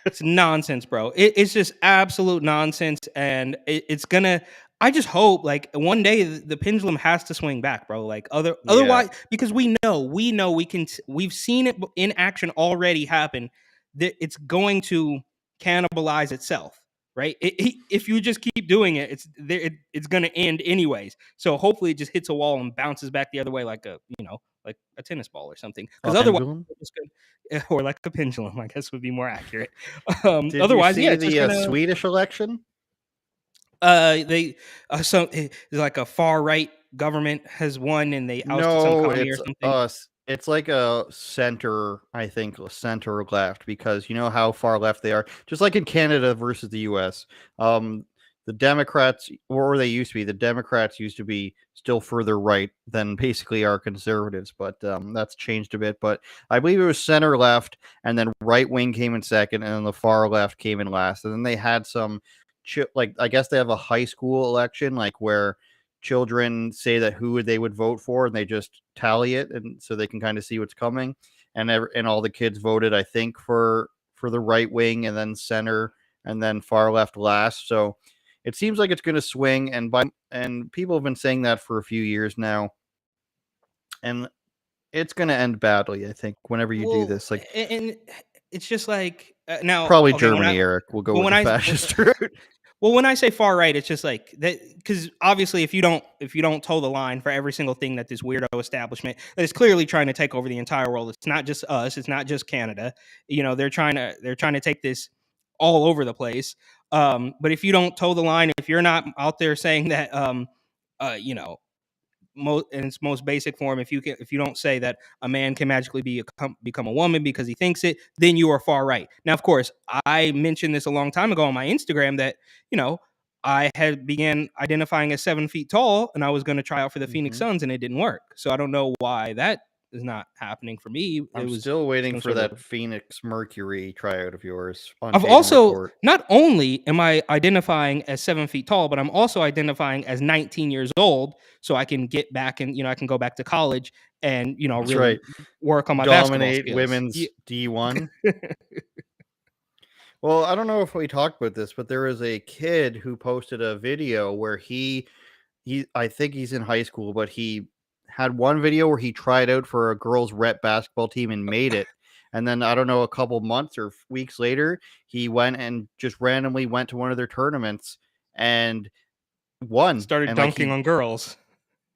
It's nonsense, bro. It's just absolute nonsense, and it's gonna. I just hope, like, one day the pendulum has to swing back, bro. Like, otherwise, because we know we've seen it in action already happen. That it's going to cannibalize itself, right? If you just keep doing it, it's gonna end anyways. So hopefully, it just hits a wall and bounces back the other way, like like a tennis ball or something. Because otherwise, or like a pendulum, I guess would be more accurate. Otherwise, you see the Swedish election. Like a far right government has won, and they ousted some commie or something. It's like a center, I think, center left, because you know how far left they are. Just like in Canada versus the U.S. The Democrats, or they used to be, the Democrats used to be still further right than basically our conservatives, but that's changed a bit. But I believe it was center left, and then right wing came in second, and then the far left came in last. And then they had some, like, I guess they have a high school election, like where children say that who they would vote for, and they just tally it, and so they can kind of see what's coming. And all the kids voted, I think, for the right wing, and then center, and then far left last. So it seems like it's going to swing, and people have been saying that for a few years now, and it's going to end badly, I think, whenever you do this. Like, and it's just like now probably Germany, Eric, will go with the fascist route. Well, when I say far right, it's just like that, because obviously, if you don't toe the line for every single thing that this weirdo establishment that is clearly trying to take over the entire world, it's not just us, it's not just Canada. They're trying to take this all over the place. But if you don't toe the line, if you're not out there saying that, in its most basic form, if you don't say that a man can magically become a woman because he thinks it, then you are far right. Now, of course, I mentioned this a long time ago on my Instagram that I had began identifying as 7 feet tall, and I was going to try out for the Phoenix Suns, and it didn't work. So I don't know why that is not happening for me. I'm still waiting for that Phoenix Mercury tryout of yours. I've also, not only am I identifying as 7 feet tall, but I'm also identifying as 19 years old, so I can get back and I can go back to college and really work on my basketball skills. Women's D1. Well, I don't know if we talked about this, but there was a kid who posted a video where he I think he's in high school, but he had one video where he tried out for a girls rep basketball team and made it. And then I don't know, a couple months or weeks later, he went and just randomly went to one of their tournaments and won. Started And like dunking on girls.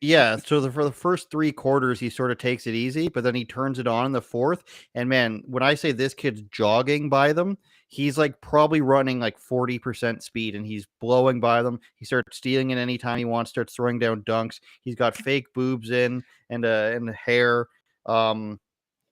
yeah, so for the first 3 quarters, he sort of takes it easy, but then he turns it on in the 4th, and man, when I say this kid's jogging by them, he's, like, probably running, like, 40% speed, and he's blowing by them. He starts stealing it anytime he wants, starts throwing down dunks. He's got fake boobs in and the hair, and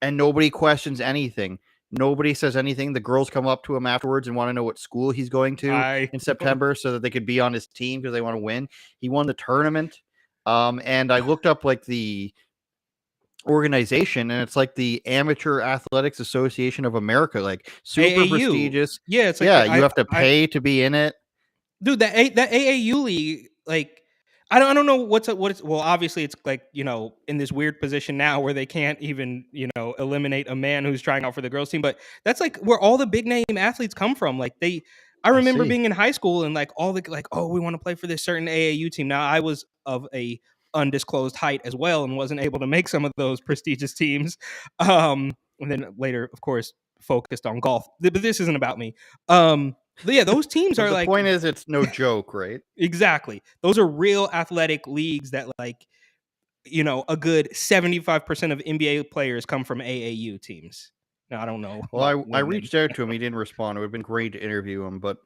nobody questions anything. Nobody says anything. The girls come up to him afterwards and wanna know what school he's going to I in September so that they could be on his team because they wanna win. He won the tournament. And I looked up like the organization, and it's like the Amateur Athletics Association of America, like super AAU. prestigious. Yeah, it's like Yeah, the, you have to I pay to be in it. dude, that AAU league, like, I don't know what it's. Well, obviously, it's like, in this weird position now where they can't even eliminate a man who's trying out for the girls team. But that's like where all the big name athletes come from. Like I I remember see. being in high school and like all the like, oh, we want to play for this certain AAU team. Now I was of a undisclosed height as well and wasn't able to make some of those prestigious teams. And then later, of course, focused on golf. But this isn't about me. But yeah, those teams But are the like, point is, it's no joke, right? exactly. Those are real athletic leagues that like, a good 75% of NBA players come from AAU teams. Now I don't know Well, about I women. reached out to him. He didn't respond. It would have been great to interview him, but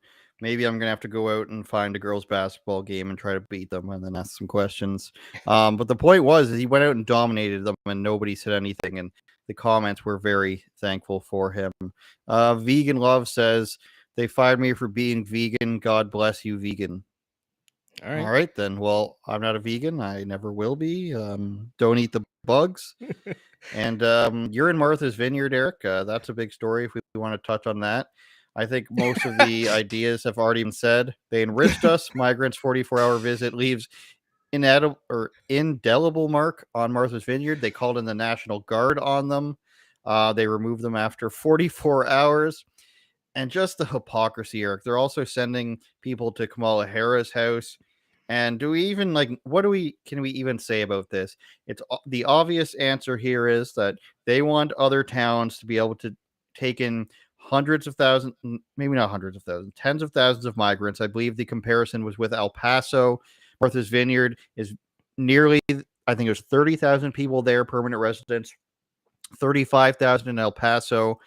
maybe I'm gonna have to go out and find a girls' basketball game and try to beat them and then ask some questions. But the point was, is he went out and dominated them, and nobody said anything. And the comments were very thankful for him. Vegan Love says they fired me for being vegan. God bless you, vegan. All All right. right, then. Well, I'm not a vegan. I never will be. Don't eat the bugs. And you're in Martha's Vineyard, Eric. That's a big story if we want to touch on that. I think most of the ideas have already been said. They enriched us. Migrants' 44-hour visit leaves indelible mark on Martha's Vineyard. They called in the National Guard on them. They removed them after 44 hours. And just the hypocrisy, Eric. They're also sending people to Kamala Harris' house. And do we even can we even say about this? The obvious answer here is that they want other towns to be able to take in hundreds of thousands, maybe not hundreds of thousands, tens of thousands of migrants. I believe the comparison was with El Paso. Martha's Vineyard is nearly, I think it was 30,000 people there, permanent residents, 35,000 in El Paso.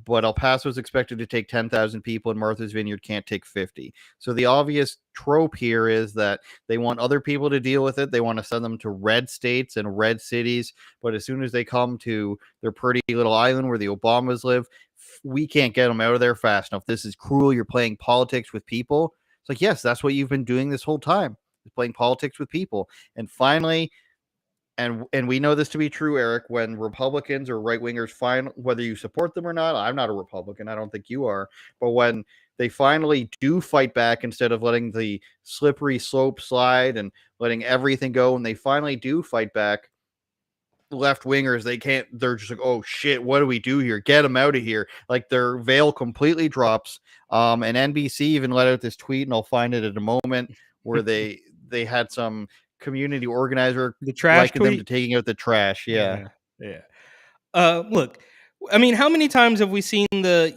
But El Paso is expected to take 10,000 people, and Martha's Vineyard can't take 50. So the obvious trope here is that they want other people to deal with it. They want to send them to red states and red cities. But as soon as they come to their pretty little island where the Obamas live, we can't get them out of there fast enough. This is cruel. You're playing politics with people. It's like, yes, that's what you've been doing this whole time, playing politics with people. And finally, and we know this to be true, Eric, when Republicans or right wingers find, whether you support them or not, I'm not a Republican, I don't think you are, but when they finally do fight back instead of letting the slippery slope slide and letting everything go, and they finally do fight back, left wingers, they're just like, oh shit, what do we do here? Get them out of here. Like their veil completely drops. And NBC even let out this tweet, and I'll find it in a moment, where they had some community organizer The trash liken them to tweet. taking out the trash. Yeah. Yeah. Look, I mean, how many times have we seen the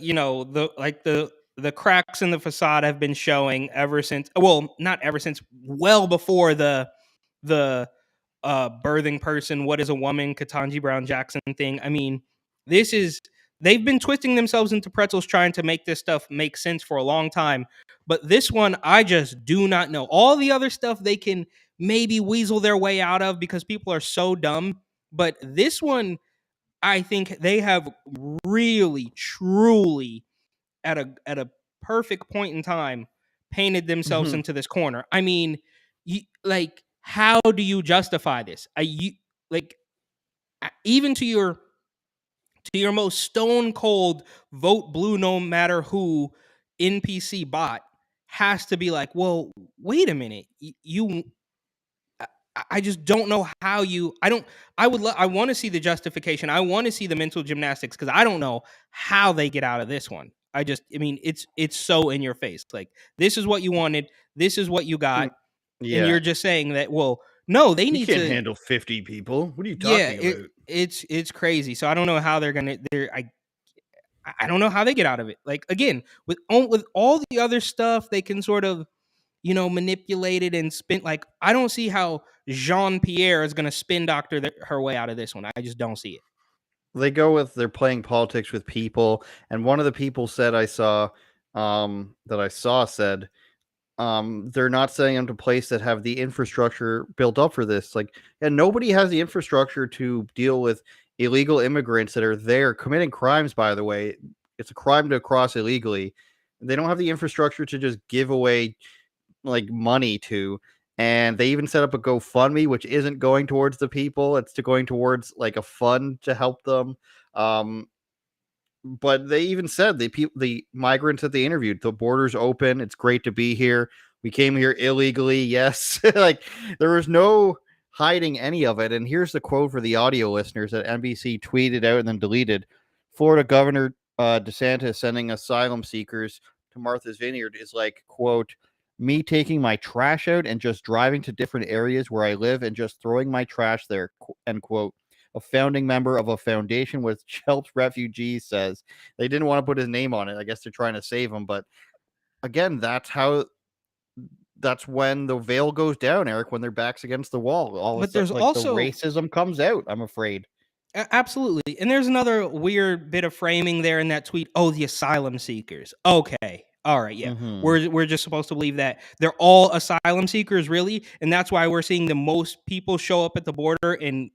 cracks in the facade have been showing ever since? Well, not ever since. Well before the birthing person, what is a woman, Ketanji Brown Jackson thing. I mean, they've been twisting themselves into pretzels trying to make this stuff make sense for a long time. But this one, I just do not know. All the other stuff they can maybe weasel their way out of because people are so dumb. But this one, I think they have really, truly, at a perfect point in time, painted themselves Mhm. into this corner. I mean, like, how do you justify this? Like, even to your most stone cold vote blue no matter who NPC bot has to be like, well, wait a minute, you. I just don't know how you. I don't. I want to see the justification. I want to see the mental gymnastics because I don't know how they get out of this one. I mean, it's so in your face. Like, this is what you wanted, this is what you got, and you're just saying that. Well, no, they You need can't to handle 50 people. What are you Yeah, talking about? it's crazy. So I don't know how they're gonna. I don't know how they get out of it. Like, again, with all the other stuff, they can sort of, manipulate it and spin. Like, I don't see how Jean Pierre is gonna spin doctor her way out of this one. I just don't see it. They go with they're playing politics with people, and one of the people said said they're not sending them to places that have the infrastructure built up for this. Like, yeah, nobody has the infrastructure to deal with illegal immigrants that are there committing crimes. By the way, it's a crime to cross illegally. They don't have the infrastructure to just give away like money to. And they even set up a GoFundMe, which isn't going towards the people. It's going towards like a fund to help them. Um, but they even said the migrants that they interviewed, the border's open. It's great to be here. We came here illegally. Yes. Like, there was no hiding any of it. And here's the quote for the audio listeners that NBC tweeted out and then deleted. Florida Governor DeSantis sending asylum seekers to Martha's Vineyard is like, quote, me taking my trash out and just driving to different areas where I live and just throwing my trash there, end quote. A founding member of a foundation which helps refugees says. They didn't want to put his name on it. I guess they're trying to save him. But again, that's when the veil goes down, Eric, when their back's against the wall. All of a But sudden, there's like, the also racism comes out, I'm afraid. Absolutely. And there's another weird bit of framing there in that tweet. Oh, the asylum seekers. Okay. All right. Yeah. We're just supposed to believe that they're all asylum seekers, really, and that's why we're seeing the most people show up at the border in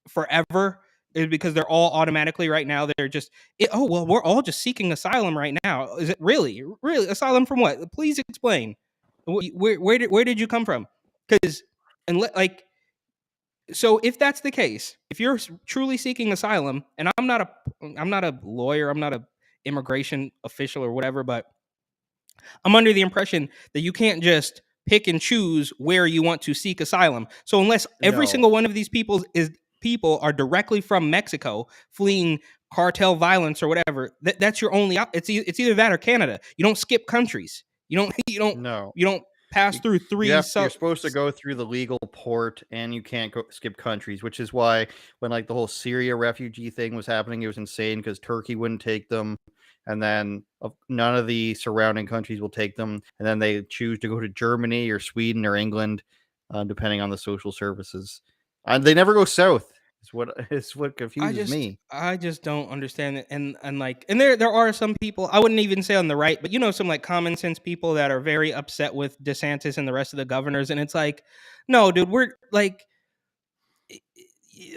forever, is because they're all automatically right now. They're just oh, well, we're all just seeking asylum right now. Is it really asylum from what? Please explain. Where did you come from? Because like, so if that's the case, if you're truly seeking asylum, and I'm not a lawyer, I'm not a immigration official or whatever, but I'm under the impression that you can't just pick and choose where you want to seek asylum. So unless every No. single one of these people are directly from Mexico fleeing cartel violence or whatever, that's your only it's either that or Canada. You don't skip countries. No. You don't pass through three. You're supposed to go through the legal port, and you can't skip countries, which is why when like the whole Syria refugee thing was happening, it was insane because Turkey wouldn't take them, and then none of the surrounding countries will take them, and then they choose to go to Germany or Sweden or England, depending on the social services. And they never go south. Is what confuses me. I just don't understand it. And there are some people, I wouldn't even say on the right, but some like common sense people that are very upset with DeSantis and the rest of the governors, and it's like, no, dude, we're like,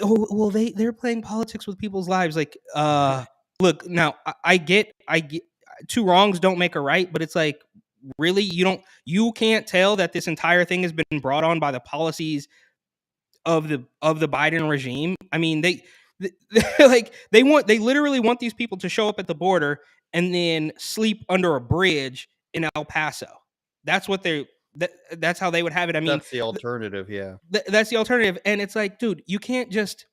oh, well, they're playing politics with people's lives. Like, look, now I get two wrongs don't make a right, but it's like, really, you can't tell that this entire thing has been brought on by the policies of the Biden regime. I mean, they literally want these people to show up at the border and then sleep under a bridge in El Paso. That's what that's how they would have it. I mean, that's the alternative. Yeah, that's the alternative. And it's like, dude, you can't just.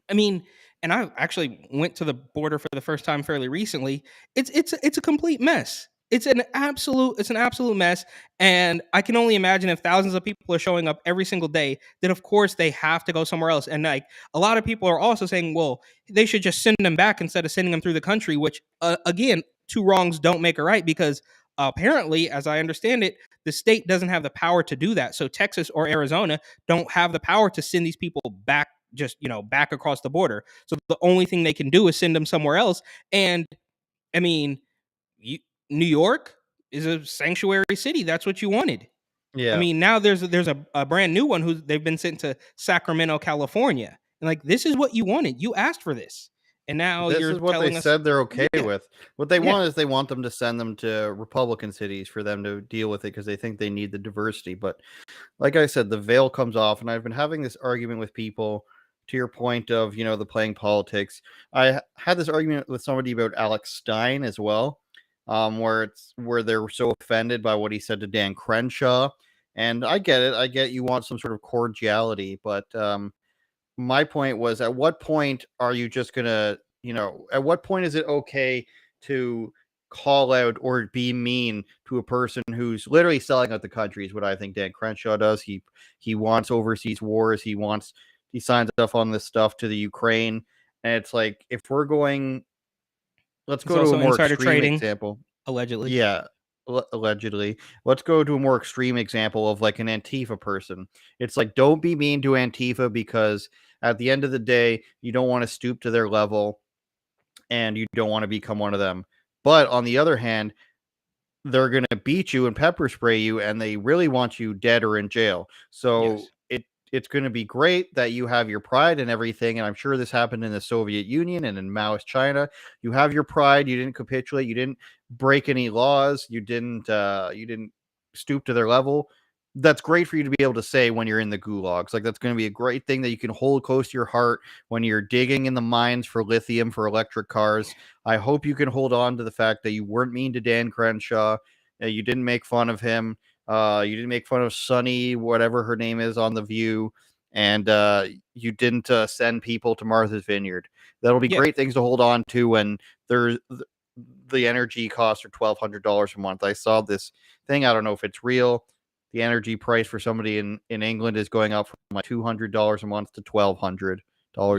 I mean, and I actually went to the border for the first time fairly recently. It's a complete mess. It's an absolute mess, and I can only imagine if thousands of people are showing up every single day, that of course they have to go somewhere else. And like, a lot of people are also saying, well, they should just send them back instead of sending them through the country, which again, two wrongs don't make a right, because apparently, as I understand it, the state doesn't have the power to do that. So Texas or Arizona don't have the power to send these people back, just back across the border. So the only thing they can do is send them somewhere else. And I mean, New York is a sanctuary city. That's what you wanted. yeah. I mean, now there's a brand new one who they've been sent to Sacramento, California. And like, this is what you wanted. You asked for this. And now this you're is what telling they us said they're okay Yeah. with. What they Yeah. want is they want them to send them to Republican cities for them to deal with it because they think they need the diversity. But like I said, the veil comes off, and I've been having this argument with people. To your point of the playing politics, I had this argument with somebody about Alex Stein as well, where they're so offended by what he said to Dan Crenshaw, and I get it. I get you want some sort of cordiality, but my point was, at what point are you just gonna, at what point is it okay to call out or be mean to a person who's literally selling out the country is what I think Dan Crenshaw does. He wants overseas wars. He signs stuff on this stuff to the Ukraine. And it's like, if we're going, let's It's go to a also more insider extreme trading, example. allegedly. Yeah, allegedly. Let's go to a more extreme example of like an Antifa person. It's like, don't be mean to Antifa, because at the end of the day, you don't want to stoop to their level and you don't want to become one of them. But on the other hand, they're going to beat you and pepper spray you, and they really want you dead or in jail. So Yes. it's going to be great that you have your pride and everything. And I'm sure this happened in the Soviet Union and in Maoist China. You have your pride. You didn't capitulate. You didn't break any laws. You didn't stoop to their level. That's great for you to be able to say when you're in the gulags. Like, that's going to be a great thing that you can hold close to your heart when you're digging in the mines for lithium for electric cars. I hope you can hold on to the fact that you weren't mean to Dan Crenshaw. You didn't make fun of him. You didn't make fun of Sunny, whatever her name is, on The View. And you didn't send people to Martha's Vineyard. That'll be Yeah. great things to hold on to when there's the energy costs are $1,200 a month. I saw this thing. I don't know if it's real. The energy price for somebody in England is going up from like $200 a month to $1,200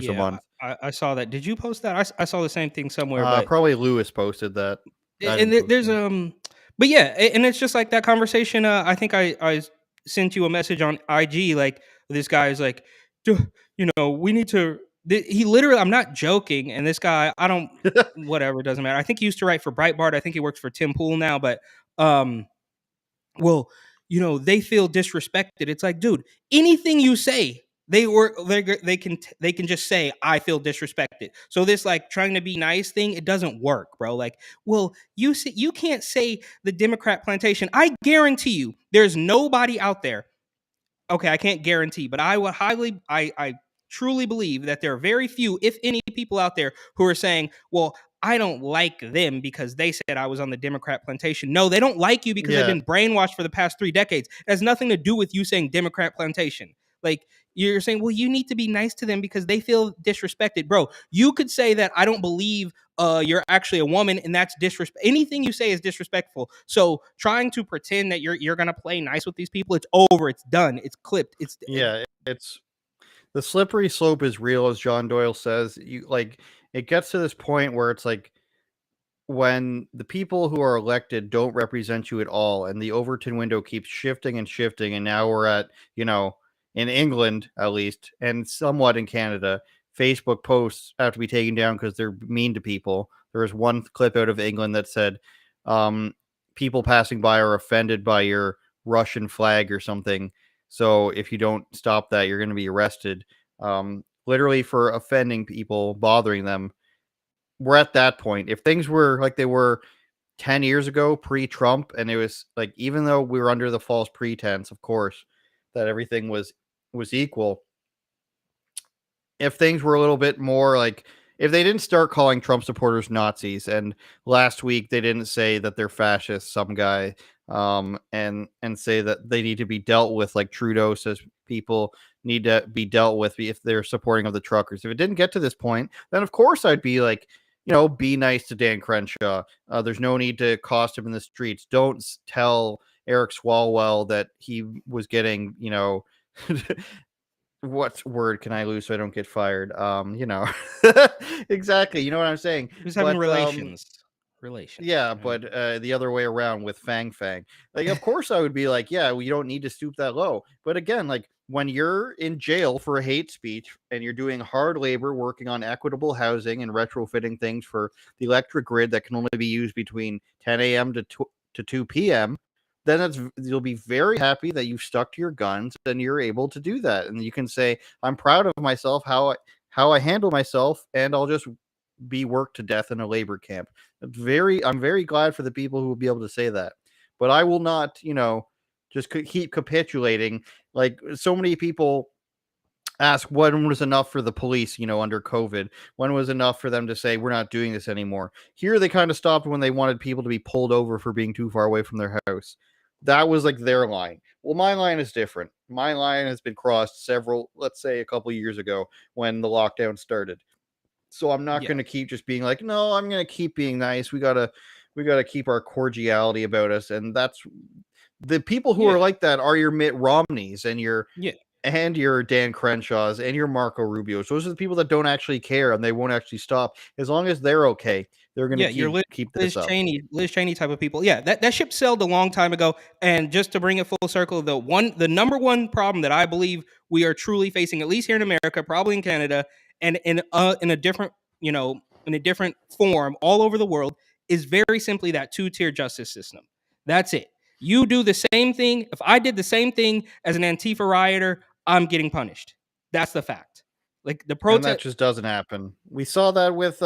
a month. I saw that. Did you post that? I saw the same thing somewhere, but Probably Lewis posted that. and there's but yeah, and it's just like that conversation. I think I sent you a message on IG. Like, this guy is like, we need to. He literally, I'm not joking. And this guy, I don't, whatever, doesn't matter. I think he used to write for Breitbart. I think he works for Tim Pool now. But well, they feel disrespected. It's like, dude, anything you say, they can just say, I feel disrespected. So this, like, trying to be nice thing, it doesn't work, bro. Like, well, you can't say the Democrat plantation. I guarantee you there's nobody out there. Okay, I can't guarantee, but I would I truly believe that there are very few, if any, people out there who are saying, well, I don't like them because they said I was on the Democrat plantation. No, they don't like you because they've been brainwashed for the past 3 decades. It has nothing to do with you saying Democrat plantation. Like, you're saying, well, you need to be nice to them because they feel disrespected. Bro, you could say that I don't believe you're actually a woman, and that's disrespect. Anything you say is disrespectful. So trying to pretend that you're gonna play nice with these people, it's over, it's done, it's clipped. It's the slippery slope is real, as John Doyle says. It gets to this point where it's like, when the people who are elected don't represent you at all, and the Overton window keeps shifting and shifting, and now we're at, in England at least, and somewhat in Canada, Facebook posts have to be taken down because they're mean to people. There was one clip out of England that said, people passing by are offended by your Russian flag or something. So if you don't stop that, you're going to be arrested. Literally for offending people, bothering them. We're at that point. If things were like they were 10 years ago, pre-Trump, and it was like, even though we were under the false pretense, of course, that everything was equal, if things were a little bit more like, if they didn't start calling Trump supporters Nazis, and last week they didn't say that they're fascists, some guy, and say that they need to be dealt with like Trudeau says people need to be dealt with if they're supporting of the truckers. If it didn't get to this point, then of course I'd be like, be nice to Dan Crenshaw. There's no need to cost him in the streets. Don't tell Eric Swalwell that he was getting, what word can I lose so I don't get fired? Exactly. You know what I'm saying? Who's having relations. Yeah, but the other way around with Fang Fang. Like, of course I would be like, yeah, well, you don't need to stoop that low. But again, like, when you're in jail for hate speech and you're doing hard labor working on equitable housing and retrofitting things for the electric grid that can only be used between 10 a.m. to 2 p.m., then you'll be very happy that you've stuck to your guns and you're able to do that. And you can say, I'm proud of myself, how I handle myself, and I'll just be worked to death in a labor camp. I'm very glad for the people who will be able to say that. But I will not, just keep capitulating. Like, so many people ask when was enough for the police, under COVID, when was enough for them to say we're not doing this anymore. Here they kind of stopped when they wanted people to be pulled over for being too far away from their house. That was like their line. Well, my line is different. My line has been crossed let's say a couple years ago when the lockdown started. So I'm not Yeah. going to keep just being like, no, I'm going to keep being nice. We gotta keep our cordiality about us. And that's the people who are Yeah. like that are your Mitt Romneys and your Yeah. Dan Crenshaws and your Marco Rubios. Those are the people that don't actually care and they won't actually stop. As long as they're okay, they're going to Yeah, your keep Liz this up. Liz Cheney type of people. Yeah, that ship sailed a long time ago. And just to bring it full circle, the number one problem that I believe we are truly facing, at least here in America, probably in Canada, and in a different, in a different form all over the world, is very simply that two-tier justice system. That's it. You do the same thing. If I did the same thing as an Antifa rioter, I'm getting punished. That's the fact. Like the And protest. that just doesn't happen. We saw that with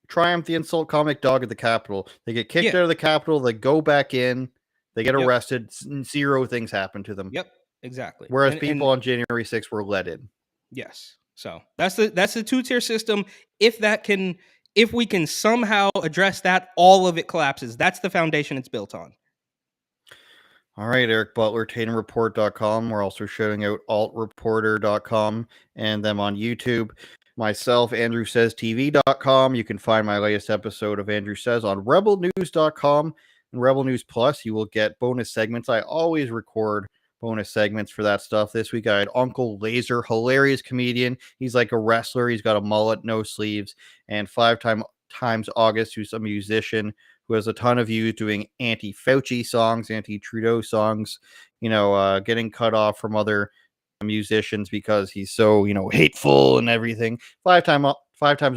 Triumph the Insult Comic Dog at the Capitol. They get kicked Yeah. out of the Capitol, they go back in, they get Yep. arrested, zero things happen to them. Yep. Exactly. Whereas And people on January 6th were let in. yes. So that's the two-tier system. If we can somehow address that, all of it collapses. That's the foundation it's built on. All right, Eric Butler, TatumReport.com. We're also shouting out altreporter.com and them on YouTube. Myself, AndrewSaysTV.com. You can find my latest episode of Andrew Says on RebelNews.com and Rebel News Plus. You will get bonus segments. I always record bonus segments for that stuff. This week I had Uncle Laser, hilarious comedian. He's like a wrestler. He's got a mullet, no sleeves, and times August, who's a musician who has a ton of views doing anti-Fauci songs, anti-Trudeau songs, getting cut off from other musicians because he's so, hateful and everything. Five times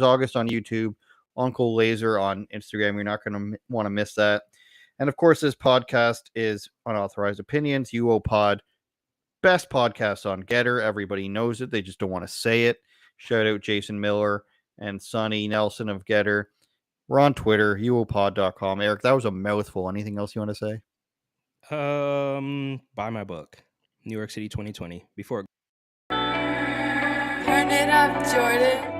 August on YouTube, Uncle Laser on Instagram. You're not going to want to miss that. And of course, this podcast is Unauthorized Opinions, UOPod, best podcast on Getter. Everybody knows it. They just don't want to say it. Shout out Jason Miller and Sonny Nelson of Getter. We're on Twitter, uopod.com. Eric, that was a mouthful. Anything else you want to say? Buy my book, New York City 2020. Before. Turn it up, Jordan.